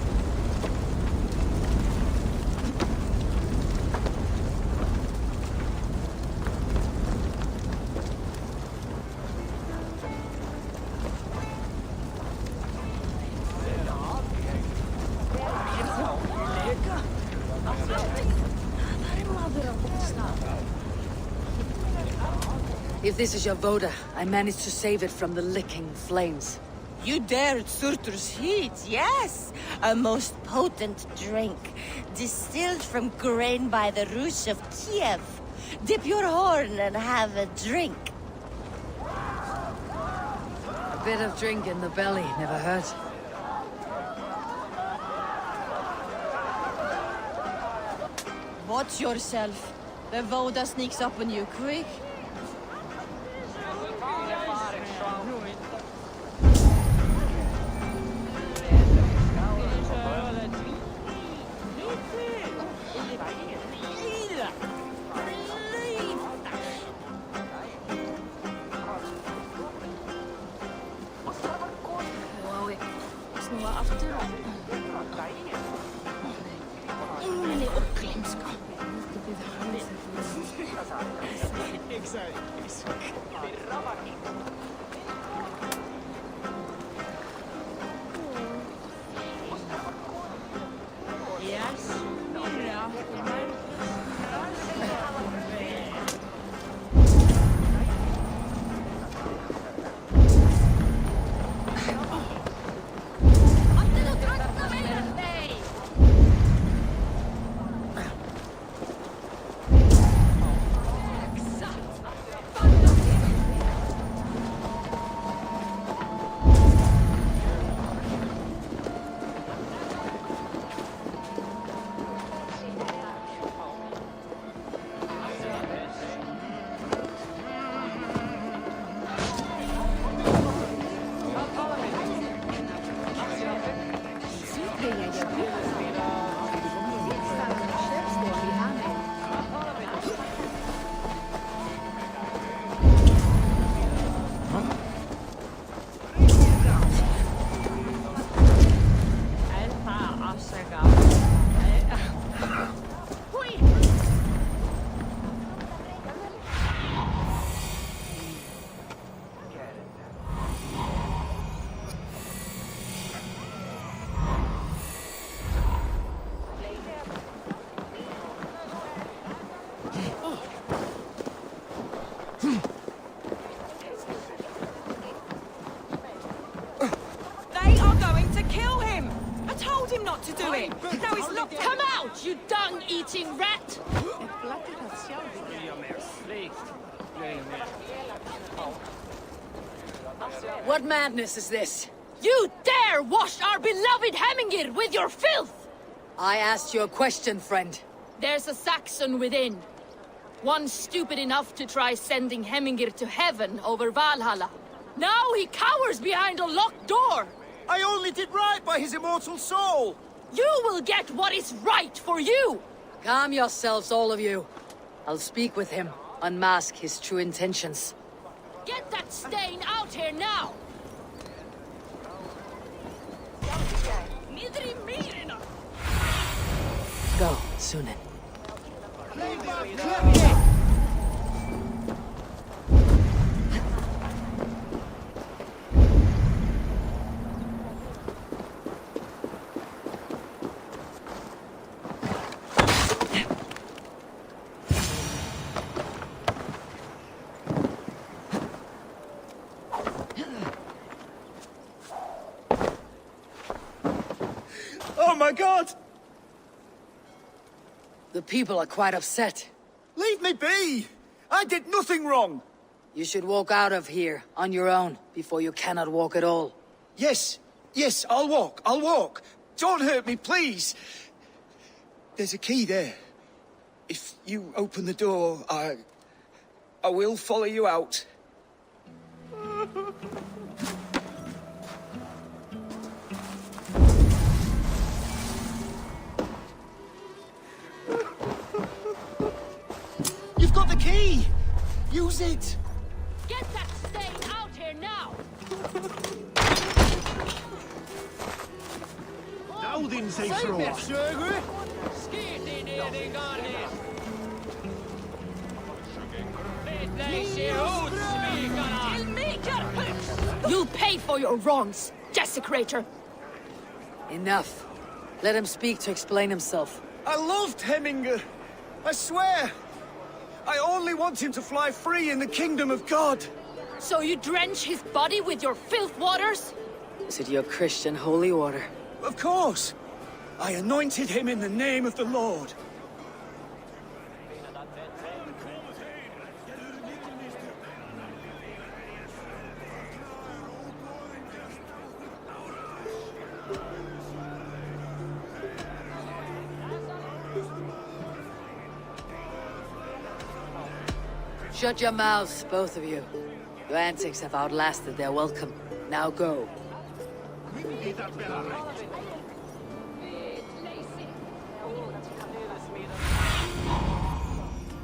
If this is your Voda, I managed to save it from the licking flames. You dared Surtur's heat, yes! A most potent drink, distilled from grain by the Rus of Kiev. Dip your horn and have a drink. A bit of drink in the belly never hurt. Watch yourself. The Voda sneaks up on you quick. To do it! Now he's locked! Come out, you dung-eating rat! What madness is this? You dare wash our beloved Hemingir with your filth! I asked you a question, friend. There's a Saxon within. One stupid enough to try sending Hemingir to heaven over Valhalla. Now he cowers behind a locked door! I only did right by his immortal soul! You will get what is right for you! Calm yourselves, all of you. I'll speak with him, unmask his true intentions. Get that that stain out here now! Go, Sunan. Oh my god! The people are quite upset. Leave me be! I did nothing wrong! You should walk out of here, on your own, before you cannot walk at all. Yes, I'll walk. Don't hurt me, please! There's a key there. If you open the door, I will follow you out. You've got the key! Use it! Get that stain out here now! Náðin sig frá. You'll pay for your wrongs, desecrator! Enough. Let him speak to explain himself. I loved Hemminger. I swear. I only want him to fly free in the kingdom of God. So you drench his body with your filth waters? Is it your Christian holy water? Of course. I anointed him in the name of the Lord. Shut your mouths, both of you. Your antics have outlasted their welcome. Now go.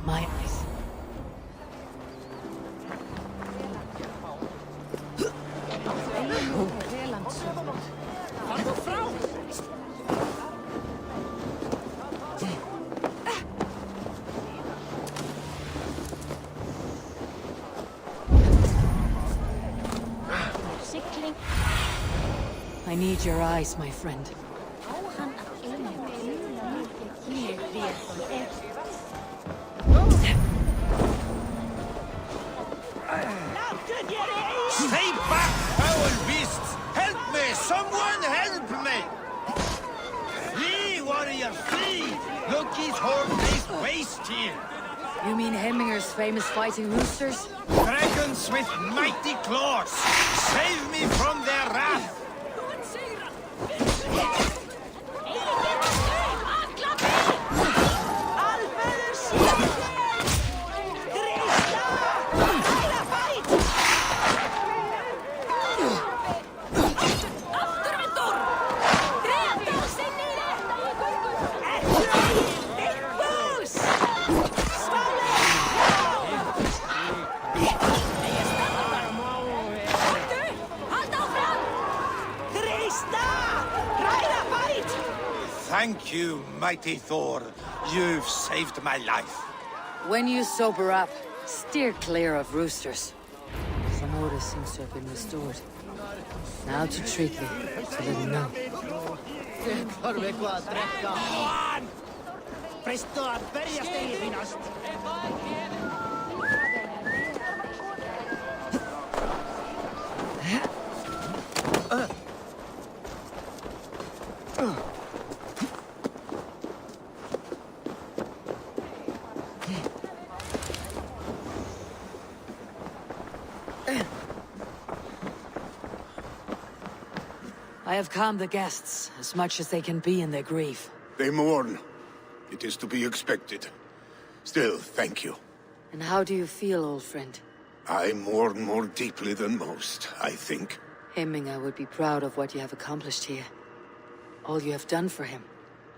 My eyes. I need your eyes, my friend. Stay back, foul beasts! Help me! Someone help me! Flee, warrior, flee! Loki's horn-faced waste here! You mean Hemminger's famous fighting roosters? Dragons with mighty claws! Save me from their wrath! Thank you, mighty Thor. You've saved my life. When you sober up, steer clear of roosters. Some order seems to have been restored. Now to Tryggvi, to let him know. I have calmed the guests as much as they can be in their grief. They mourn. It is to be expected. Still, thank you. And how do you feel, old friend? I mourn more deeply than most, I think. Hemminger would be proud of what you have accomplished here. All you have done for him.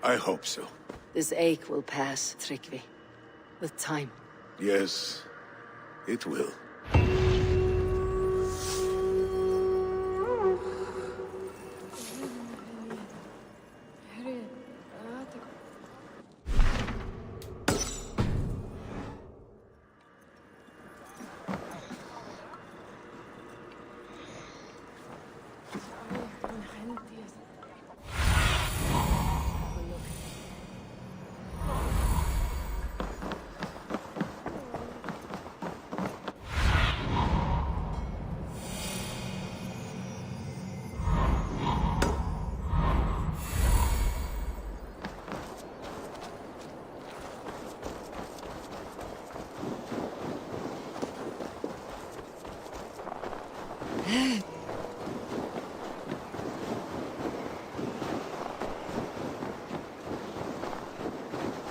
I hope so. This ache will pass, Tryggvi. With time. Yes, it will.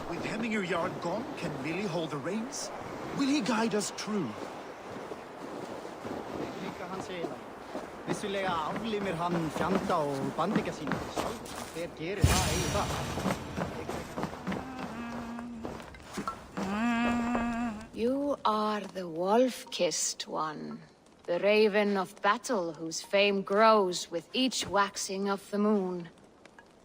With Hemminger Jarl gone, can Willy hold the reins? Will he guide us true? Vissulega aflimir hann fjanda og bandingja sín sjálf. Hver gerir það eigi það? You are the wolf-kissed one. The raven of battle whose fame grows with each waxing of the moon.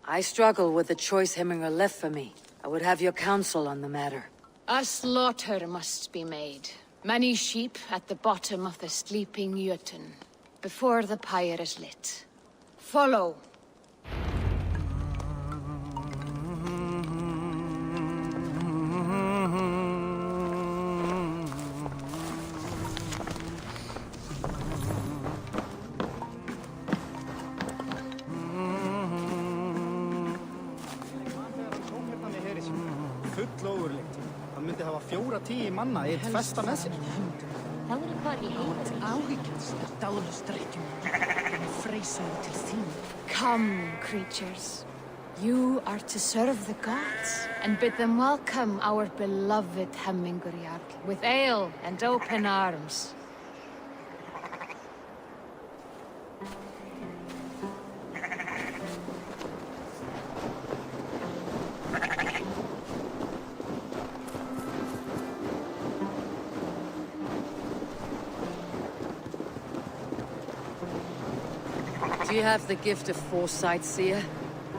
I struggle with the choice Hemminger left for me. I would have your counsel on the matter. A slaughter must be made. Many sheep at the bottom of the sleeping Jötun, before the pyre is lit. Follow. Hann myndi hafa 4-10 manna í eitt festa með sér. Þá er hvað í heitt áhyggjast dálustrækjum. Freysaðu til þín. Come, creatures. You are to serve the gods, and bid them welcome our beloved Hemminger Jarl, with ale and open arms. Do you have the gift of foresight, seer?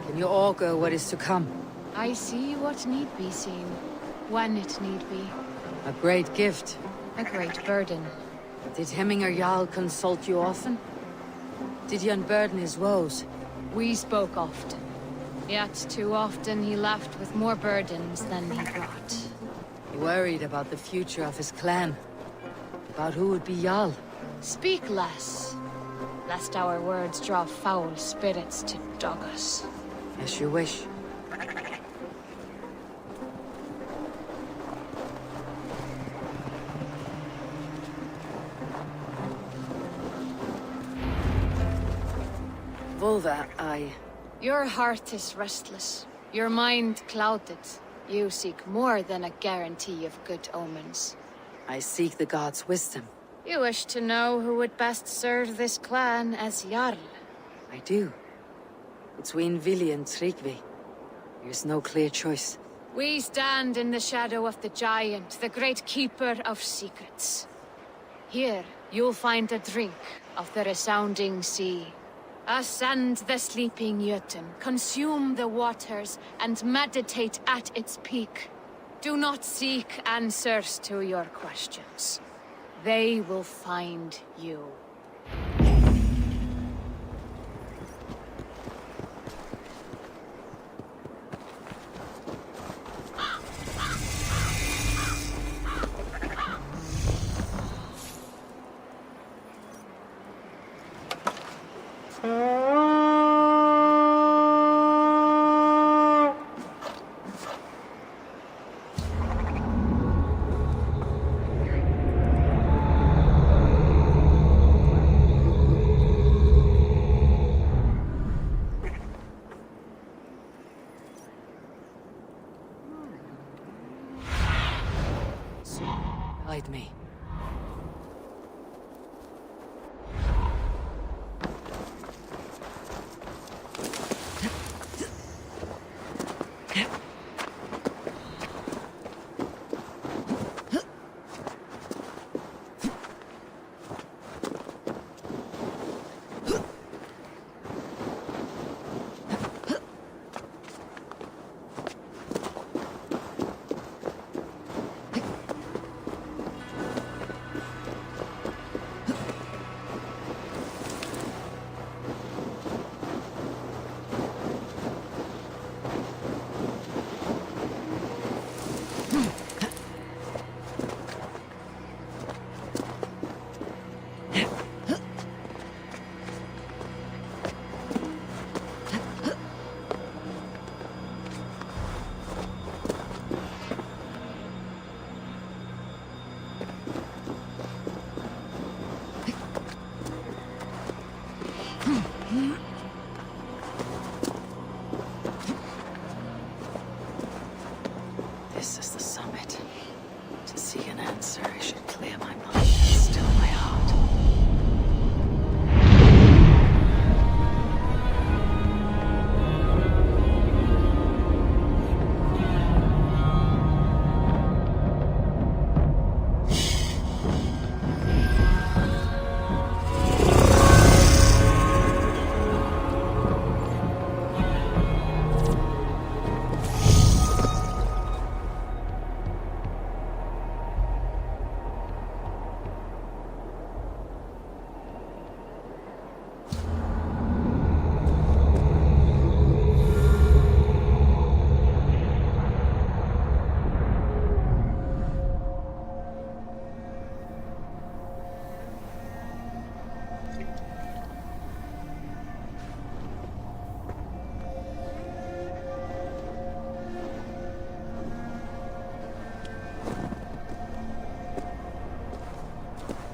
Can you augur what is to come? I see what need be seen, when it need be. A great gift. A great burden. Did Hemminger Jarl consult you often? Did he unburden his woes? We spoke often. Yet too often he left with more burdens than he brought. He worried about the future of his clan. About who would be Jarl. Speak less, lest our words draw foul spirits to dog us. As you wish. Volva, Your heart is restless, your mind clouded. You seek more than a guarantee of good omens. I seek the gods' wisdom. You wish to know who would best serve this clan as Jarl. I do. Between Vili and Tryggvi, there's no clear choice. We stand in the shadow of the giant, the great keeper of secrets. Here, you'll find a drink of the resounding sea. Ascend the sleeping Jötun, consume the waters, and meditate at its peak. Do not seek answers to your questions. They will find you. Guide me.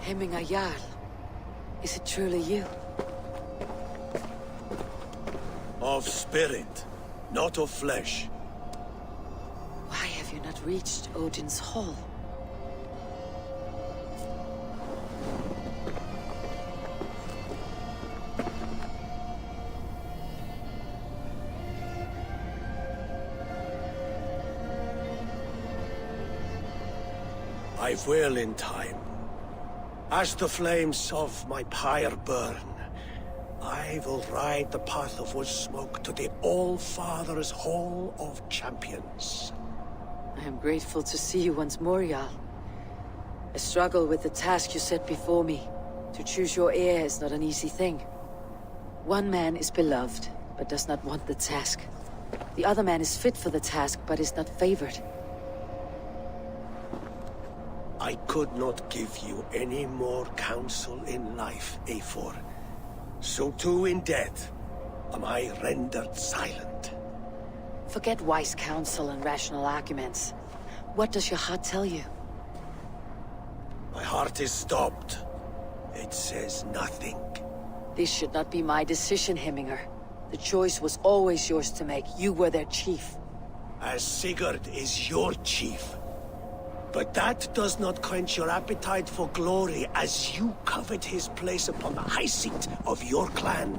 Hemming a Jarl. Is it truly you? Of spirit, not of flesh. Why have you not reached Odin's Hall? I will in time. As the flames of my pyre burn, I will ride the path of wood smoke to the All-Father's Hall of Champions. I am grateful to see you once more, Jarl. I struggle with the task you set before me. To choose your heir is not an easy thing. One man is beloved, but does not want the task. The other man is fit for the task, but is not favored. I could not give you any more counsel in life, Eivor. So too in death am I rendered silent. Forget wise counsel and rational arguments. What does your heart tell you? My heart is stopped. It says nothing. This should not be my decision, Hemminger. The choice was always yours to make. You were their chief. As Sigurd is your chief. But that does not quench your appetite for glory as you covet his place upon the high seat of your clan.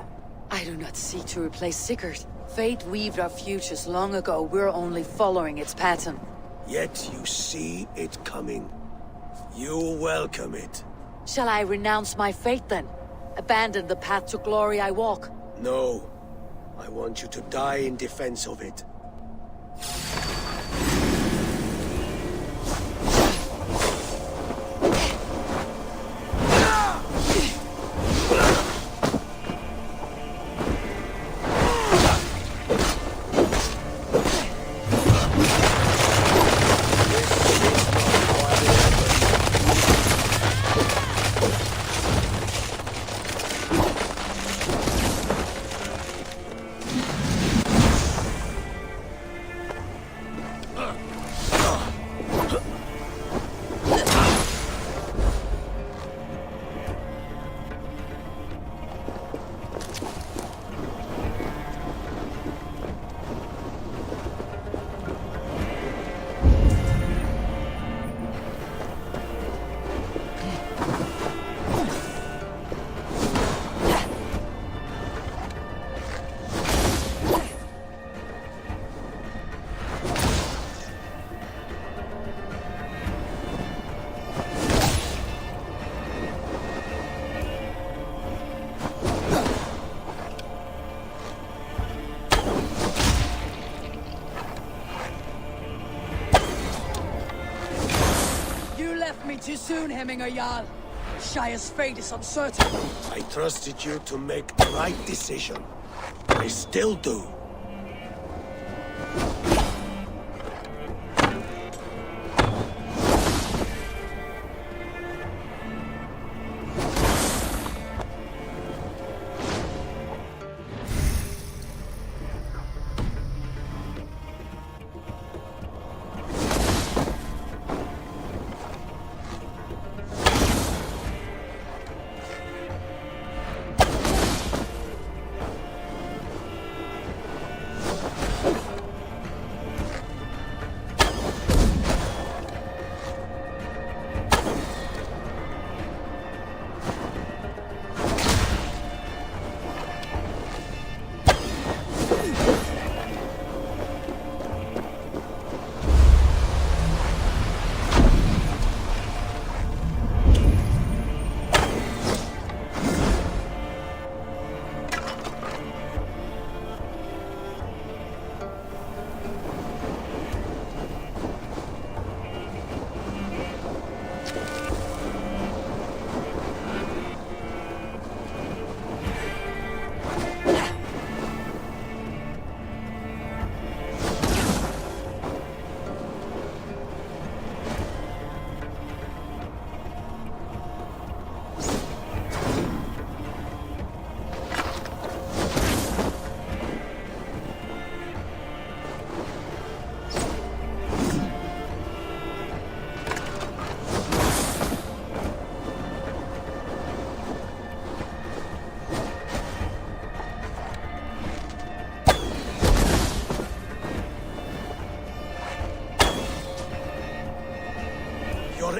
I do not seek to replace Sigurd. Fate weaved our futures long ago. We're only following its pattern. Yet you see it coming. You welcome it. Shall I renounce my fate then? Abandon the path to glory I walk? No. I want you to die in defense of it. Too soon, Hemminger Jarl. Shire's fate is uncertain. I trusted you to make the right decision. I still do.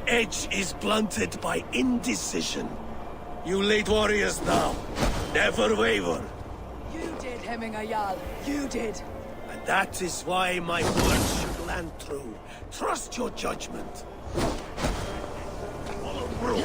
edge is blunted by indecision. You late warriors now, never waver. You did, Hemminger Jarl. You did. And that is why my words should land true. Trust your judgment. Follow through.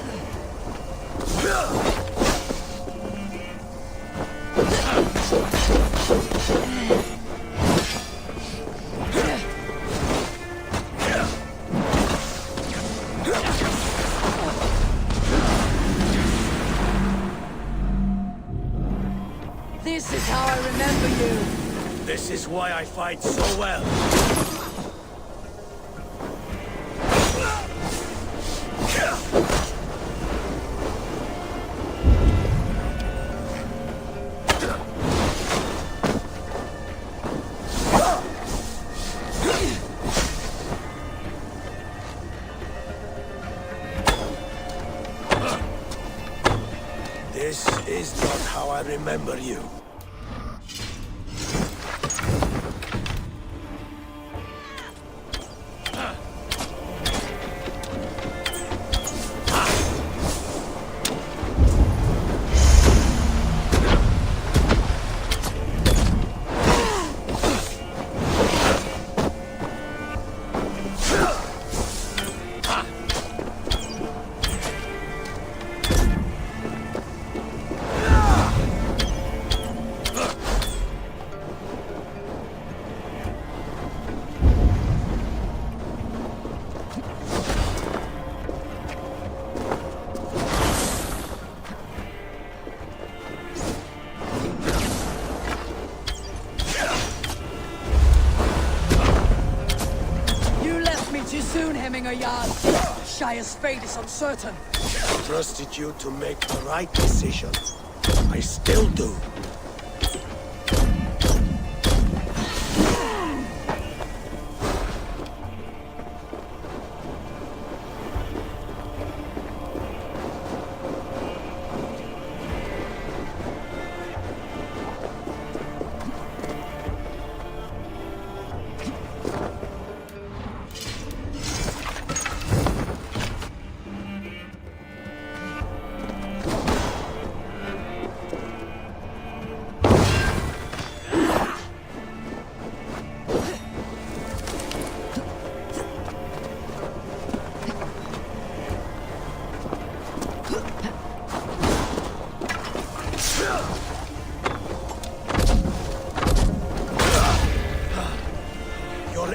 This is how I remember you. This is why I fight so well. This is not how I remember you. Hemminger Jarl. Shire's fate is uncertain. I trusted you to make the right decision. I still do.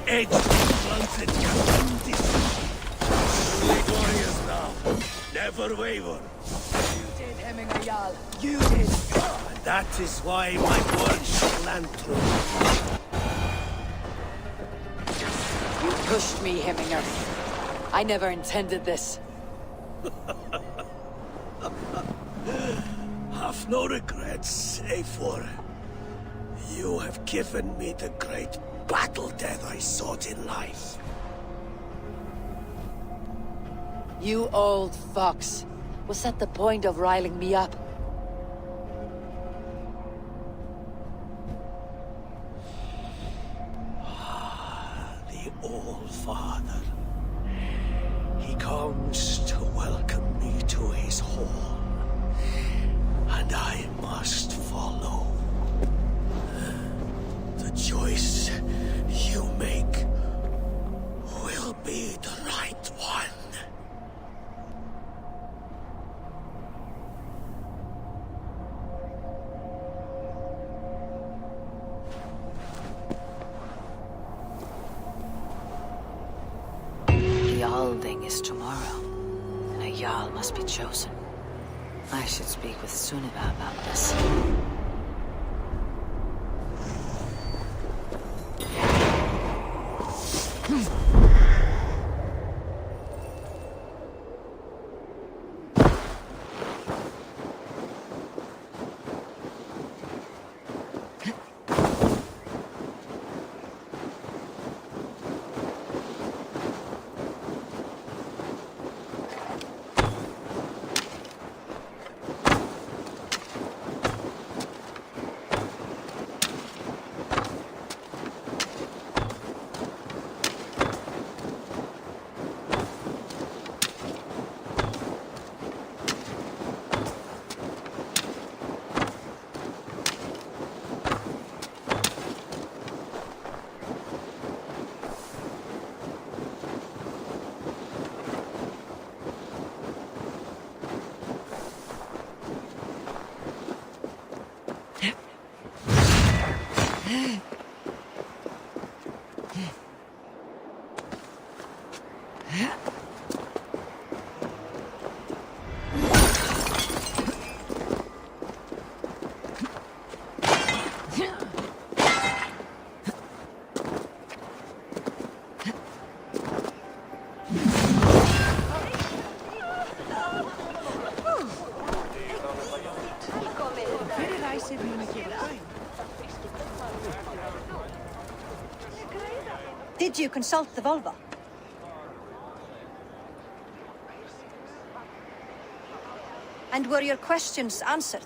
Edge blunted indecision. Lead warriors now. Never waver. You did, Hemminger Jarl. You did. And that is why my words shall land true. You pushed me, Hemminger. I never intended this. Have no regrets, save for you have given me the great battle death I sought in life. You old fox. Was that the point of riling me up? The old father. He comes to welcome me to his hall. And I must follow. The choice you make will be the right one. The Alding is tomorrow, and a Jarl must be chosen. I should speak with Sunniva about this. Did you consult the Volva? And were your questions answered?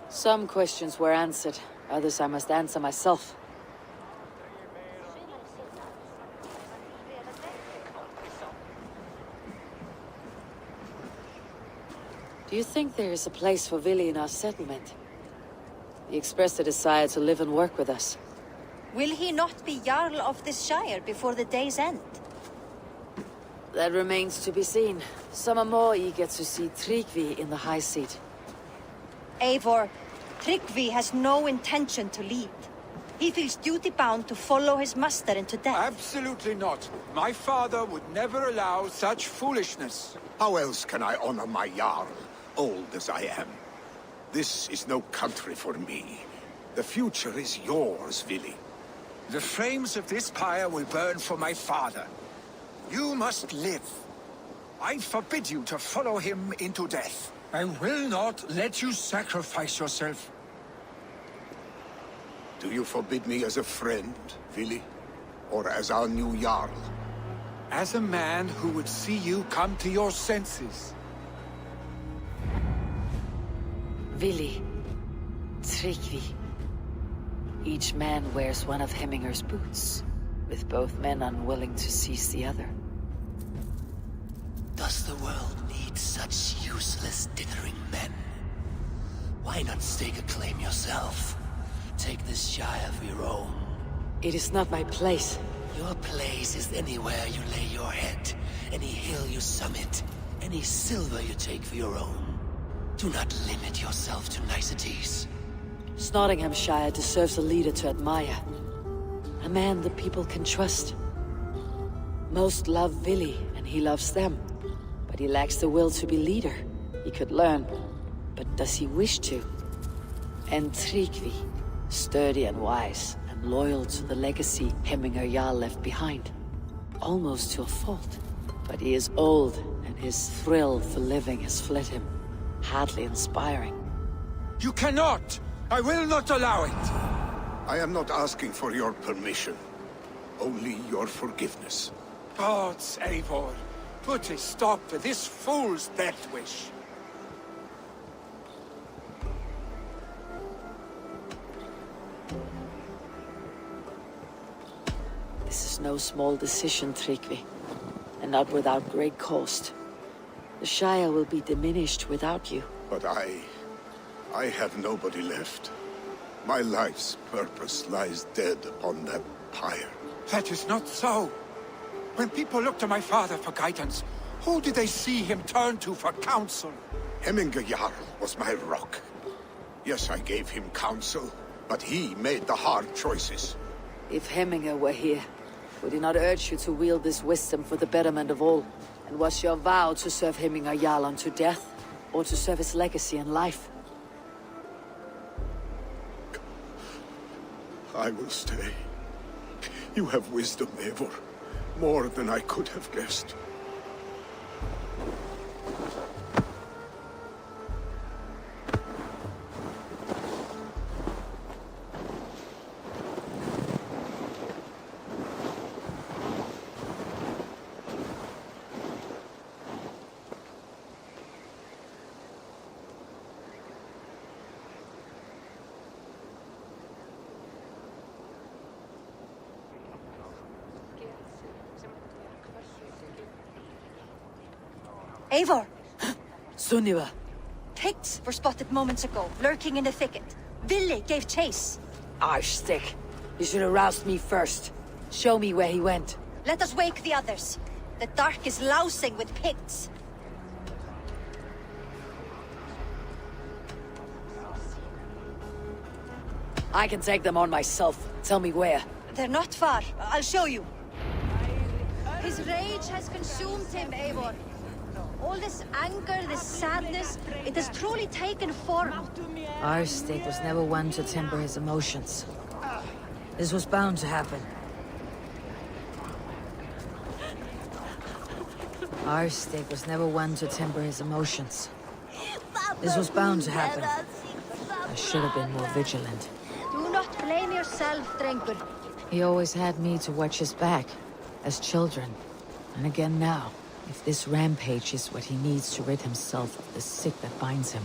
Some questions were answered. Others I must answer myself. Do you think there is a place for Vili in our settlement? He expressed a desire to live and work with us. Will he not be Jarl of this shire before the day's end? That remains to be seen. Some are more eager to see Tryggvi in the high seat. Eivor, Tryggvi has no intention to lead. He feels duty-bound to follow his master into death. Absolutely not. My father would never allow such foolishness. How else can I honor my Jarl, old as I am? This is no country for me. The future is yours, Vili. The flames of this pyre will burn for my father. You must live. I forbid you to follow him into death. I will not let you sacrifice yourself. Do you forbid me as a friend, Vili? Or as our new Jarl? As a man who would see you come to your senses. Vili, Tryggvi. Each man wears one of Hemminger's boots, with both men unwilling to seize the other. Does the world need such useless, dithering men? Why not stake a claim yourself? Take this shire of your own. It is not my place. Your place is anywhere you lay your head, any hill you summit, any silver you take for your own. Do not limit yourself to niceties. Snotinghamscire deserves a leader to admire. A man the people can trust. Most love Vili, and he loves them. But he lacks the will to be leader. He could learn, but does he wish to? And Tryggvi, sturdy and wise, and loyal to the legacy Hemminger Jarl left behind. Almost to a fault. But he is old, and his thrill for living has fled him. Hardly inspiring. You cannot! I will not allow it! I am not asking for your permission. Only your forgiveness. Gods, Eivor, put a stop to this fool's death wish. This is no small decision, Tryggvi. And not without great cost. The Shire will be diminished without you. But I have nobody left. My life's purpose lies dead upon that pyre. That is not so. When people look to my father for guidance, who did they see him turn to for counsel? Hemminger Jarl was my rock. Yes, I gave him counsel, but he made the hard choices. If Hemminger were here, would he not urge you to wield this wisdom for the betterment of all? And was your vow to serve Hemminger Jarl unto death, or to serve his legacy in life? I will stay. You have wisdom, Eivor. More than I could have guessed. Eivor! Sunniva! Picts were spotted moments ago, lurking in the thicket. Vili gave chase. Arshstick! You should have roused me first. Show me where he went. Let us wake the others. The dark is lousing with Picts. I can take them on myself. Tell me where. They're not far. I'll show you. His rage has consumed him, Eivor. All this anger, this sadness, it has truly taken form. Wolfstreak was never one to temper his emotions. This was bound to happen. Wolfstreak was never one to temper his emotions. This was bound to happen. I should have been more vigilant. Do not blame yourself, Drengur. He always had me to watch his back, as children. And again now, if this rampage is what he needs to rid himself of the sick that binds him,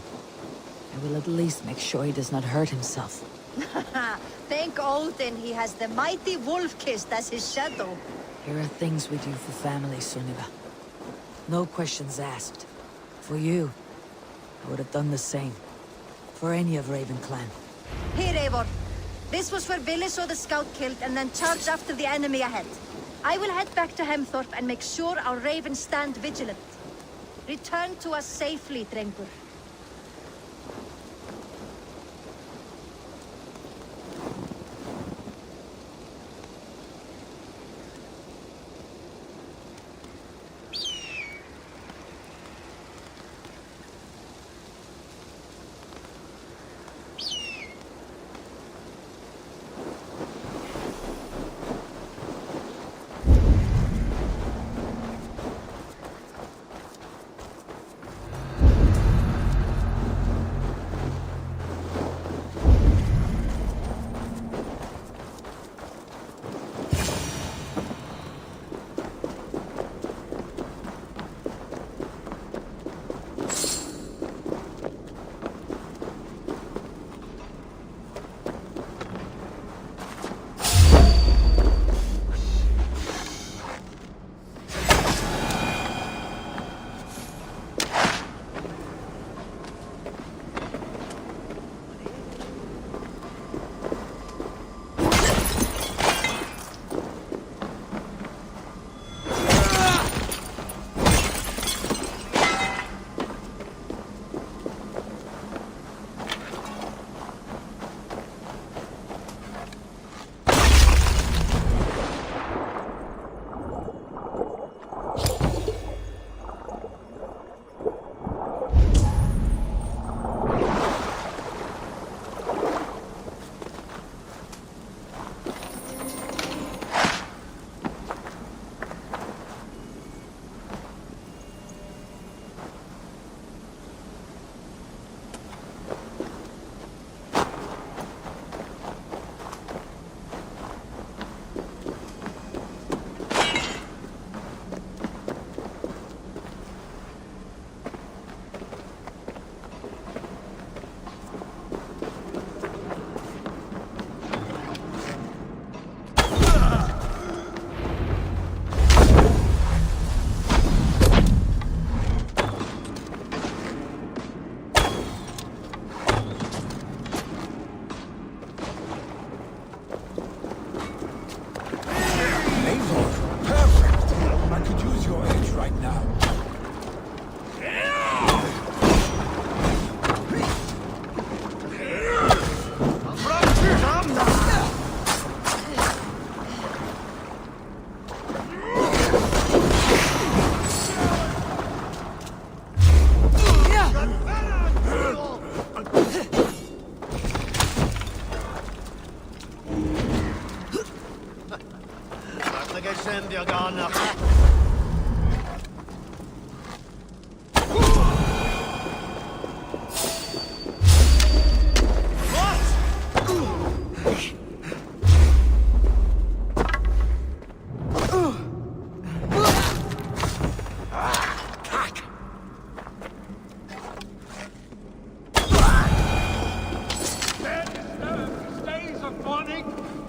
I will at least make sure he does not hurt himself. Thank Odin he has the mighty Wolf-Kissed as his shadow. There are things we do for family, Sunniva. No questions asked. For you, I would have done the same. For any of Raven clan. Here, Eivor. This was where Vili saw the scout killed and then charged after the enemy ahead. I will head back to Hemthorpe and make sure our ravens stand vigilant. Return to us safely, Drengur.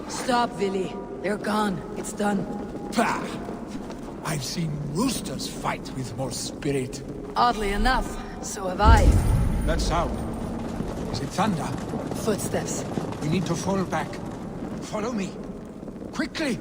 Stop, Vili. They're gone. It's done. Pah! I've seen roosters fight with more spirit. Oddly enough, so have I. That sound. Is it thunder? Footsteps. We need to fall back. Follow me. Quickly!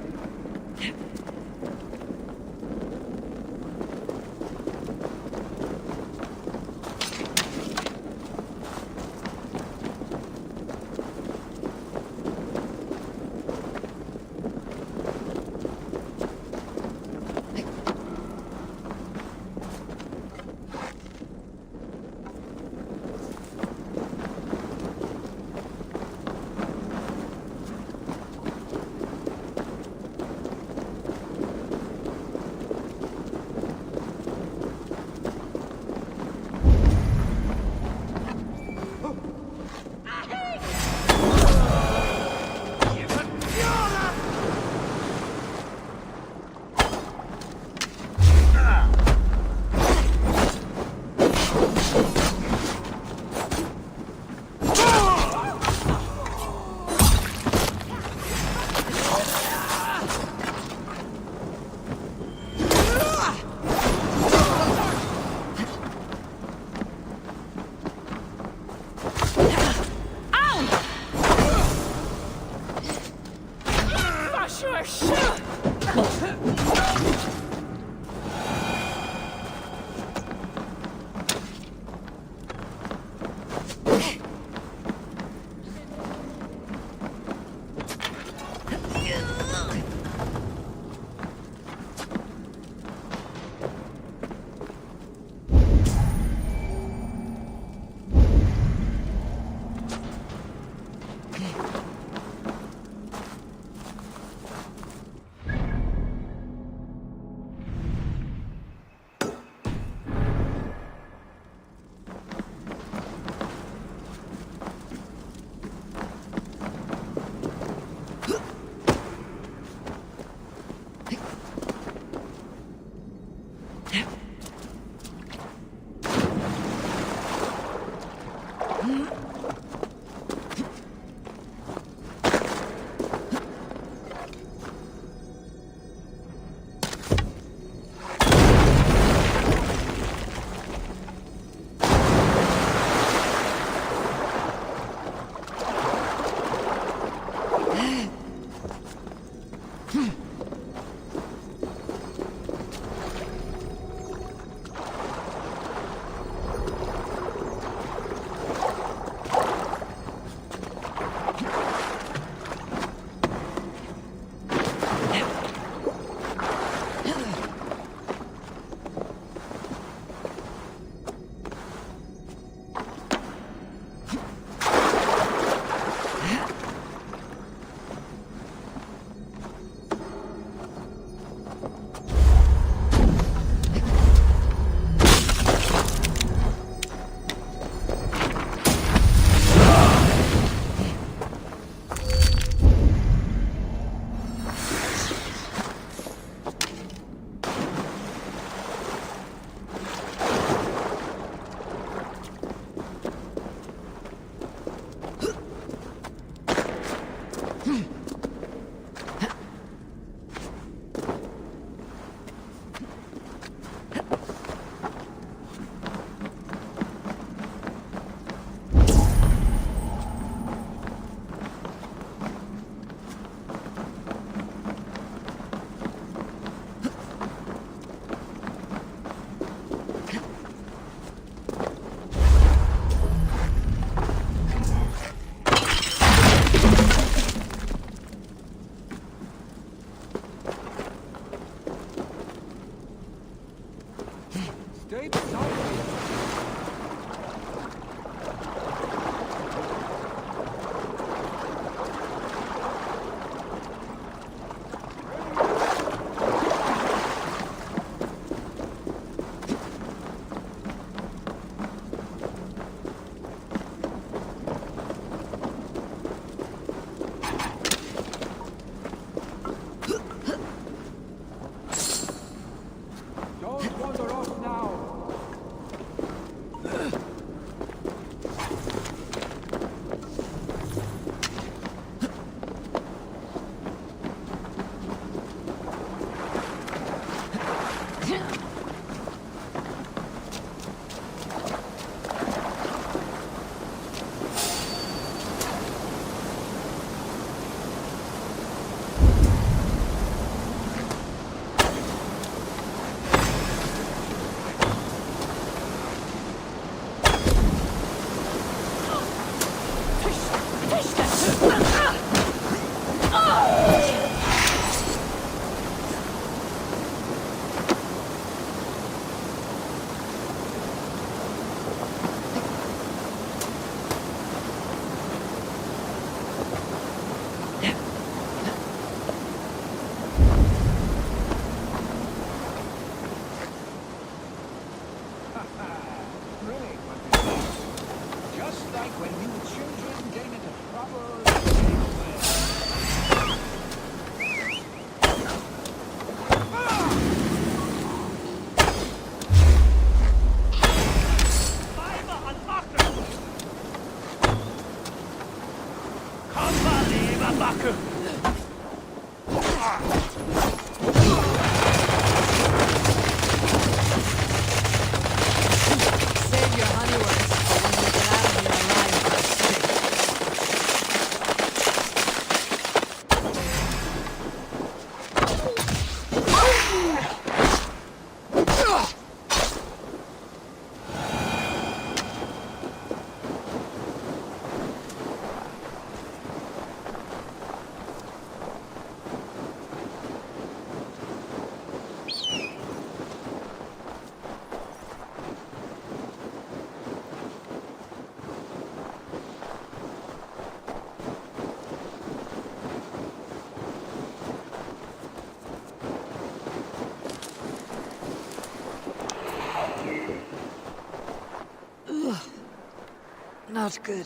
Not good.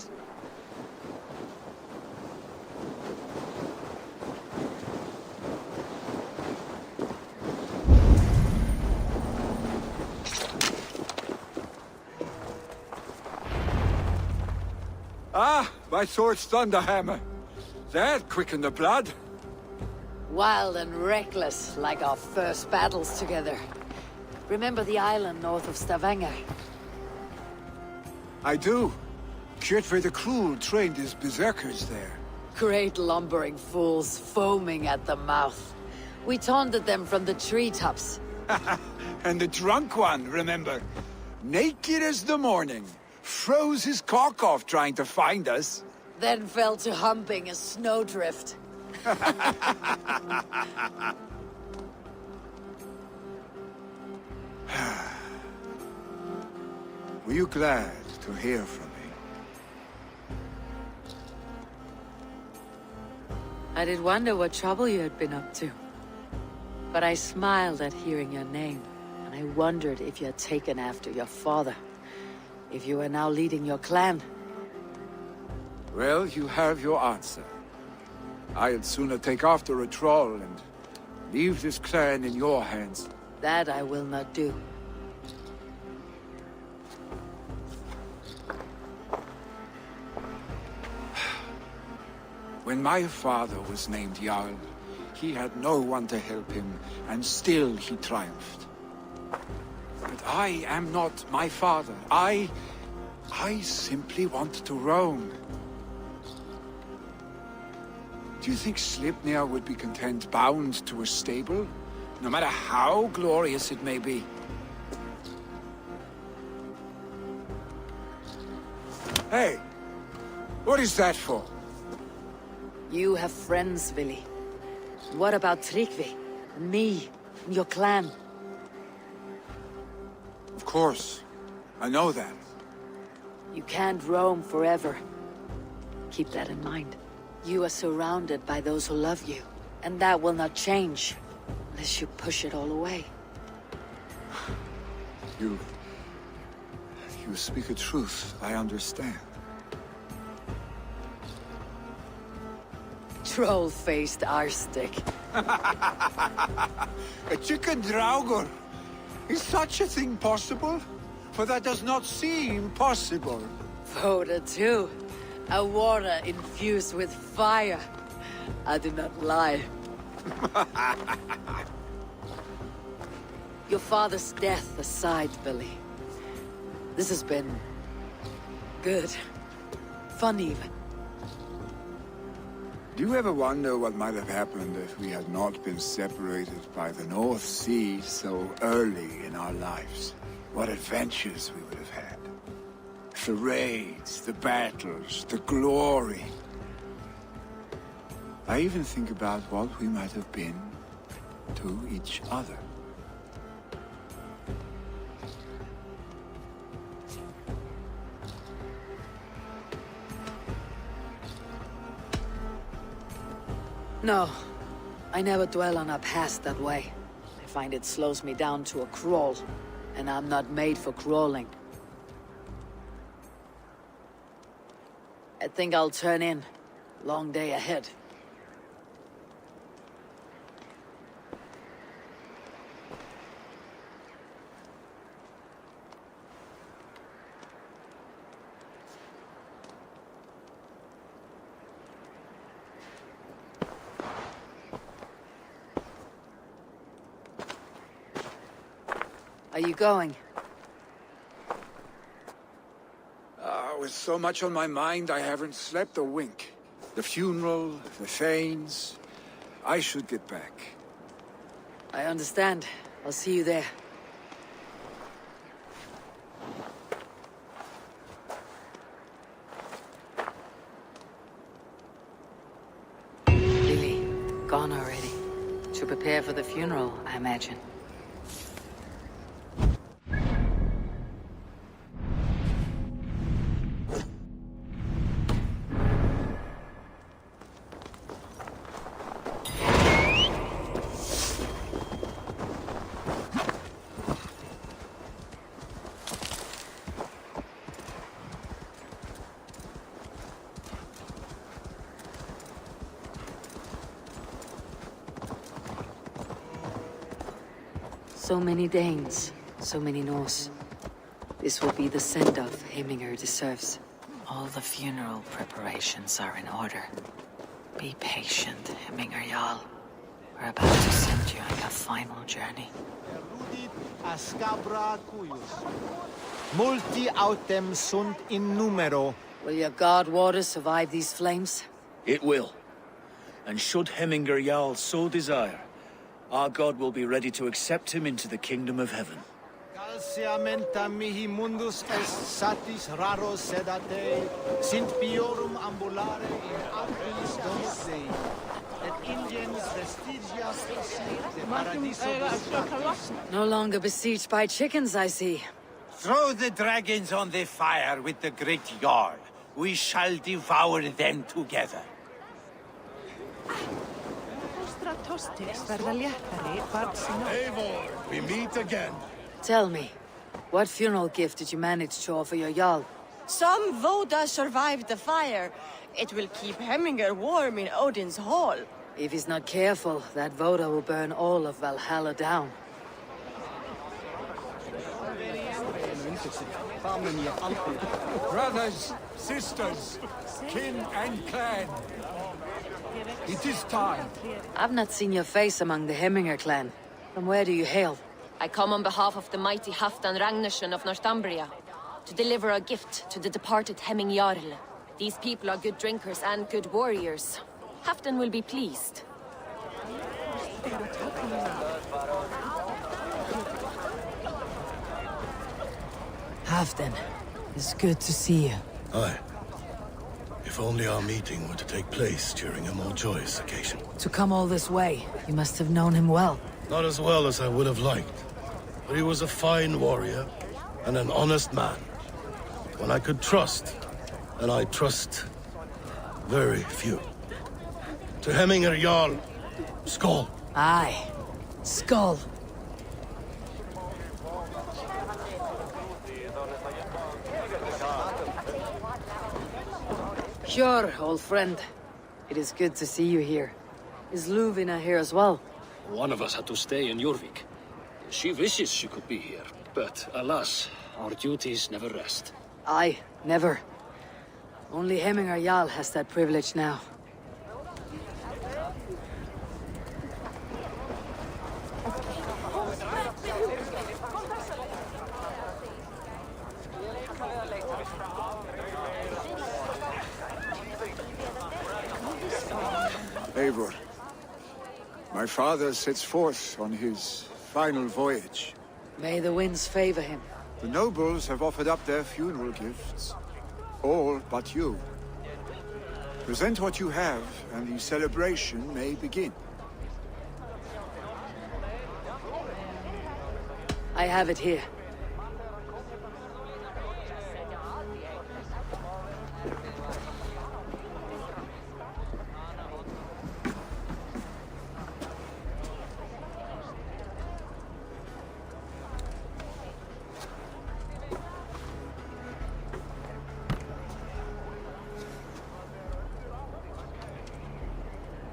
Ah, my sword's thunderhammer. That quickened the blood. Wild and reckless, like our first battles together. Remember the island north of Stavanger? I do. Kjotve the Cruel trained his berserkers there. Great lumbering fools, foaming at the mouth. We taunted them from the treetops. And the drunk one, remember? Naked as the morning. Froze his cock off trying to find us. Then fell to humping a snowdrift. Were you glad to hear from me? I did wonder what trouble you had been up to. But I smiled at hearing your name, and I wondered if you had taken after your father. If you were now leading your clan. Well, you have your answer. I'd sooner take after a troll and leave this clan in your hands. That I will not do. When my father was named Jarl, he had no one to help him, and still he triumphed. But I am not my father. I simply want to roam. Do you think Sleipnir would be content bound to a stable? No matter how glorious it may be? Hey! What is that for? You have friends, Vili. What about Tryggvi? And me? And your clan? Of course. I know that. You can't roam forever. Keep that in mind. You are surrounded by those who love you. And that will not change. Unless you push it all away. You speak a truth, I understand. Troll-faced arstick. A chicken draugur. Is such a thing possible? For that does not seem possible. Voda too. A water infused with fire. I do not lie. Your father's death aside, Billy. This has been... good. Fun even. Do you ever wonder what might have happened if we had not been separated by the North Sea so early in our lives? What adventures we would have had. The raids, the battles, the glory. I even think about what we might have been to each other. No, I never dwell on our past that way. I find it slows me down to a crawl, and I'm not made for crawling. I think I'll turn in. Long day ahead. Are you going? With so much on my mind, I haven't slept a wink. The funeral, the Thanes... I should get back. I understand. I'll see you there. Billy, gone already. To prepare for the funeral, I imagine. So many Danes, so many Norse. This will be the send-off Heminger deserves. All the funeral preparations are in order. Be patient, Heminger Jarl. We're about to send you on a final journey. Multi autem sunt in numero. Will your god water survive these flames? It will. And should Heminger Jarl so desire, our god will be ready to accept him into the kingdom of heaven. Calciamenta mihi mundus est satis raro sedate, sint piorum ambulare in amplis domus Dei, et ingens vestigia de paradiso. No longer besieged by chickens, I see. Throw the dragons on the fire with the great Jarl. We shall devour them together. Eivor, we meet again. Tell me, what funeral gift did you manage to offer your Jarl? Some Voda survived the fire. It will keep Heminger warm in Odin's hall. If he's not careful, that Voda will burn all of Valhalla down. Brothers, sisters, kin and clan. It is time. I've not seen your face among the Heminger clan. From where do you hail? I come on behalf of the mighty Halfdan Ragnarsson of Northumbria to deliver a gift to the departed Hemming Jarl. These people are good drinkers and good warriors. Halfdan will be pleased. Halfdan, it's good to see you. Aye. If only our meeting were to take place during a more joyous occasion. To come all this way, you must have known him well. Not as well as I would have liked, but he was a fine warrior and an honest man. One I could trust, and I trust very few. To Heminger Jarl, Skål. Aye, Skål. Sure, old friend. It is good to see you here. Is Luvina here as well? One of us had to stay in Jorvik. She wishes she could be here, but alas, our duties never rest. Aye, never. Only Heminger Jarl has that privilege now. Eivor, my father sets forth on his final voyage. May the winds favor him. The nobles have offered up their funeral gifts. All but you. Present what you have, and the celebration may begin. I have it here.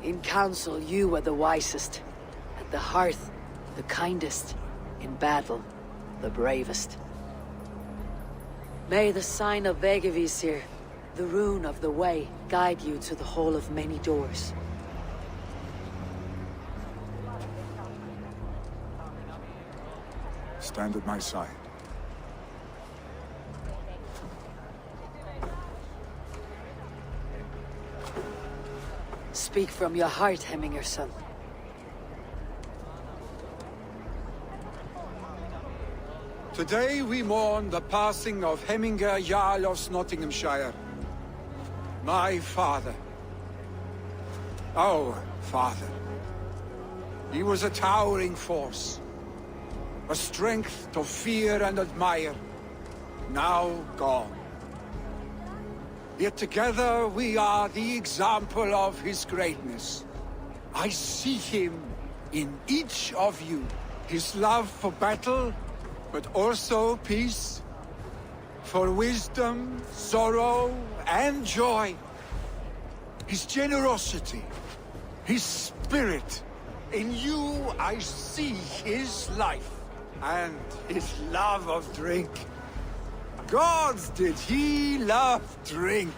In council, you were the wisest. At the hearth, the kindest. In battle, the bravest. May the sign of Vegevisir, the rune of the way, guide you to the Hall of Many Doors. Stand at my side. Speak from your heart, Heminger son. Today we mourn the passing of Heminger Jarl of Snotinghamscire. My father. Our father. He was a towering force. A strength to fear and admire. Now gone. Yet together we are the example of his greatness. I see him in each of you. His love for battle, but also peace. For wisdom, sorrow, and joy. His generosity, his spirit. In you I see his life. and his love of drink. Gods, did he love drink!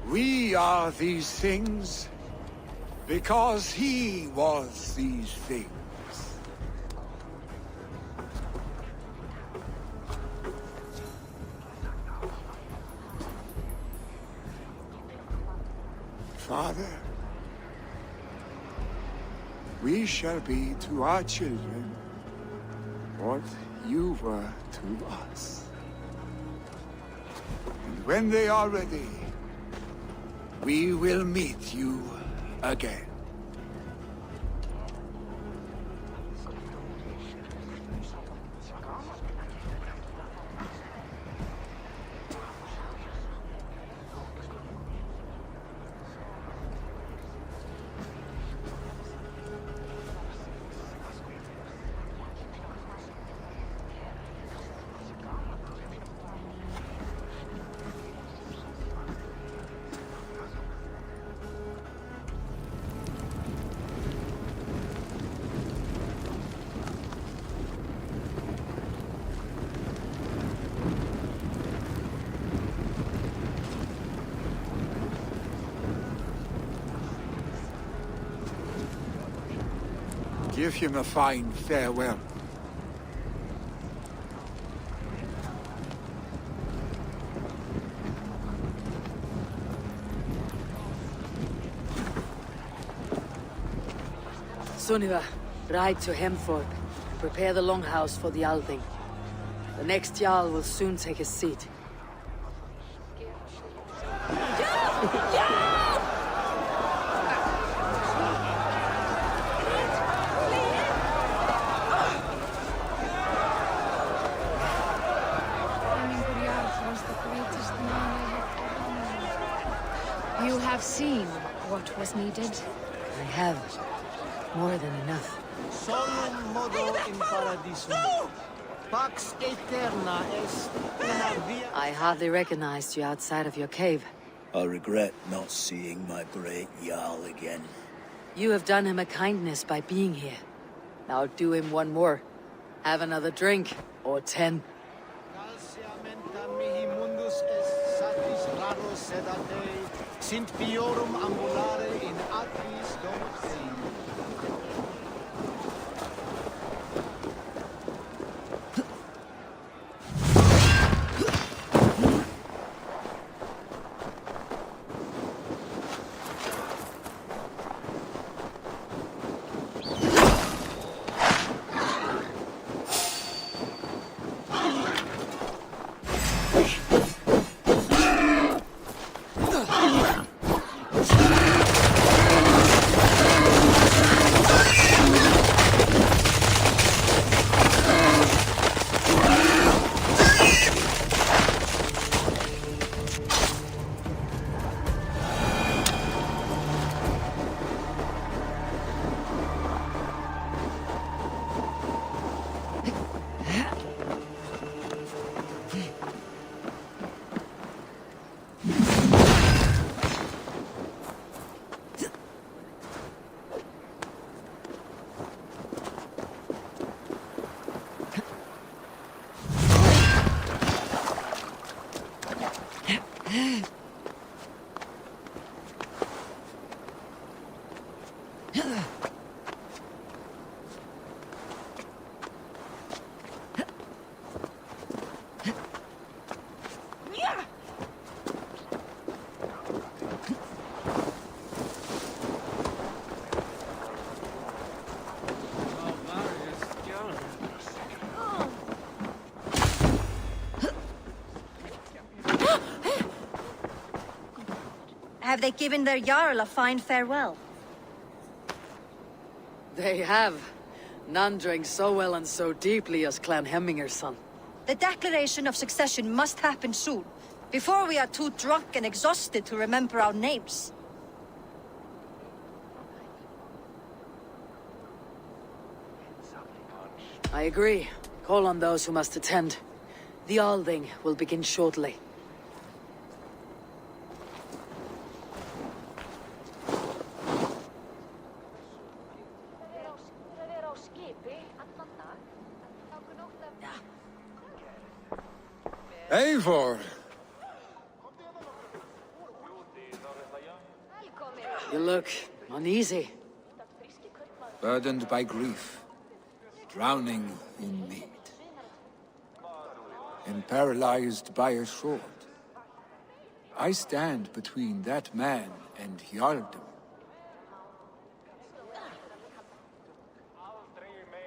We are these things because he was these things. Father, we shall be to our children what you were to us. And when they are ready, we will meet you again. Give him a fine farewell. Sunniva, ride to Hemthorpe. Prepare the longhouse for the Alding. The next Jarl will soon take his seat. You have seen what was needed? I have. More than enough. Solum modo in paradisum. Pax aeterna est una via... I hardly recognized you outside of your cave. I regret not seeing my great Jarl again. You have done him a kindness by being here. Now do him one more. Have another drink, or 10. Mihi mundus est satis raro sedate, sint piorum ambulare in atris domus Dei. Have they given their Jarl a fine farewell? They have. None drank so well and so deeply as Clan Hemminger's son. The declaration of succession must happen soon, before we are too drunk and exhausted to remember our names. I agree. Call on those who must attend. The Alding will begin shortly. Eivor! You look uneasy. Burdened by grief. Drowning in mead. And paralyzed by a sword. I stand between that man and Jarldom.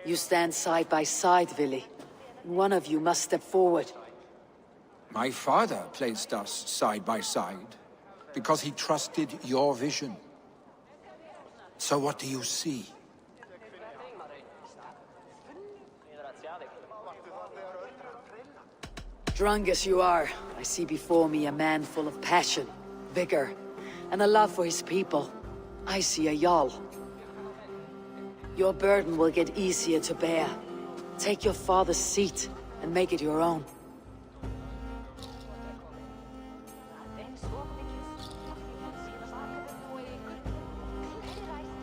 You stand side by side, Vili. One of you must step forward. My father placed us side by side, because he trusted your vision. So what do you see? Drunk as you are, I see before me a man full of passion, vigor, and a love for his people. I see a Jarl. Your burden will get easier to bear. Take your father's seat and make it your own.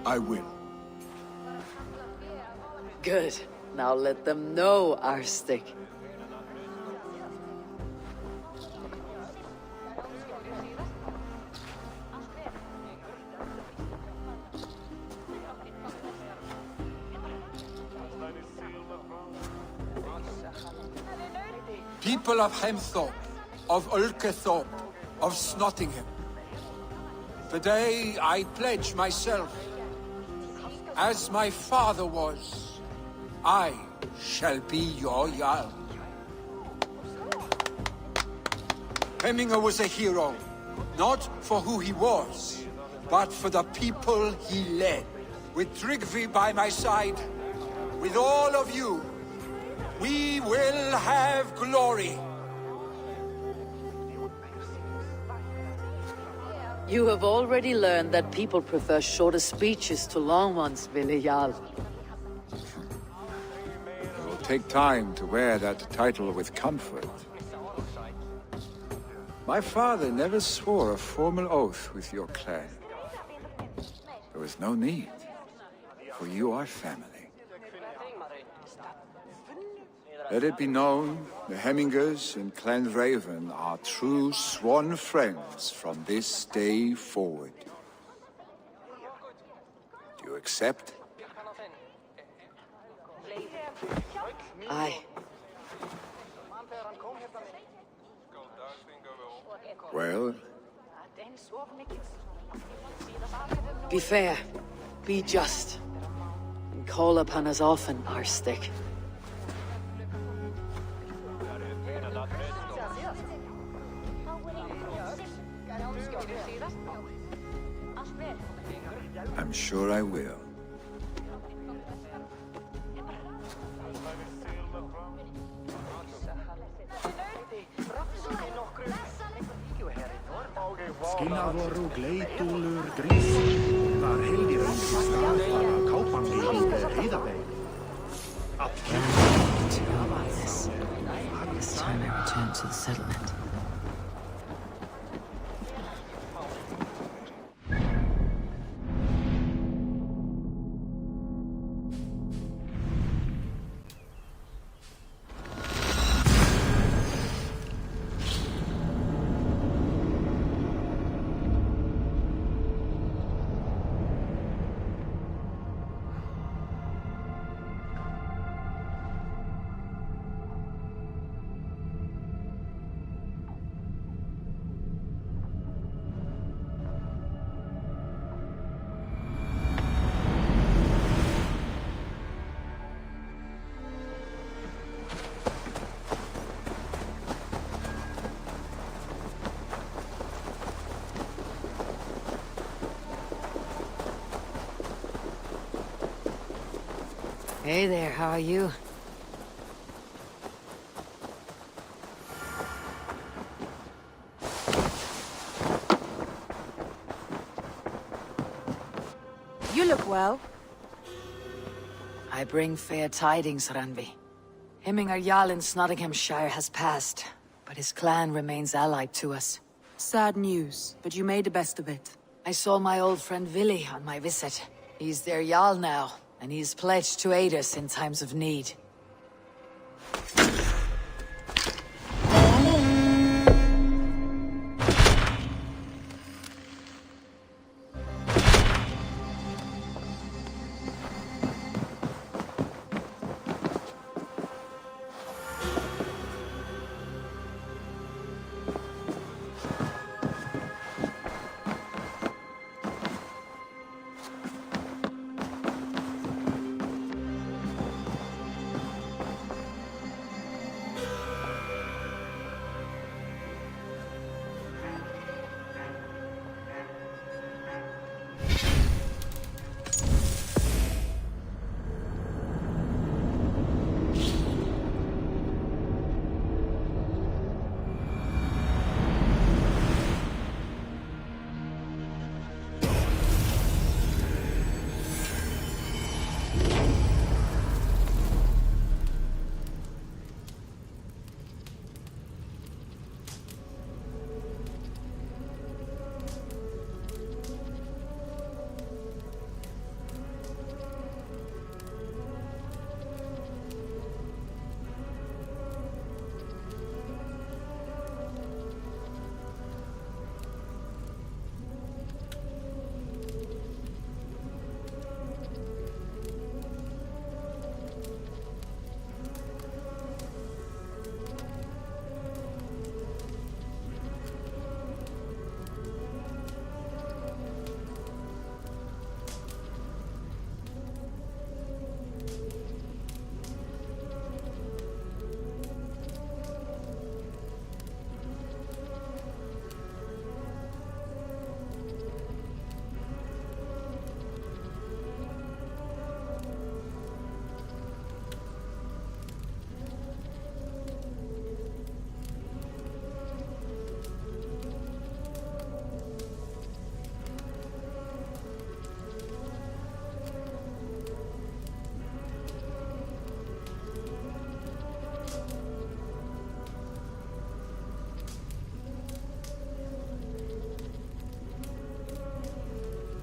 I will. Good. Now let them know, Arstic. People of Hemthorpe, of Ulcathorpe, of Snotingham. Today I pledge myself. As my father was, I shall be your Jarl. Hemminger was a hero, not for who he was, but for the people he led. With Tryggvi by my side, with all of you, we will have glory. You have already learned that people prefer shorter speeches to long ones, Vili Jarl. It will take time to wear that title with comfort. My father never swore a formal oath with your clan. There was no need, for you are family. Let it be known, the Hemmingers and Clan Raven are true sworn friends from this day forward. Do you accept? Aye. Well? Be fair. Be just. And call upon us often, Arstic. I'm sure I will. Skinnavoru gleitúlur grís. Var heldig reyndist staðfara kápanlegin heiðaveg. This time I return to the settlement. Hey there, how are you? You look well. I bring fair tidings, Randvi. Hemminger Jarl in Snotinghamscire has passed, but his clan remains allied to us. Sad news, but you made the best of it. I saw my old friend Vili on my visit. He's their Jarl now, and he's pledged to aid us in times of need.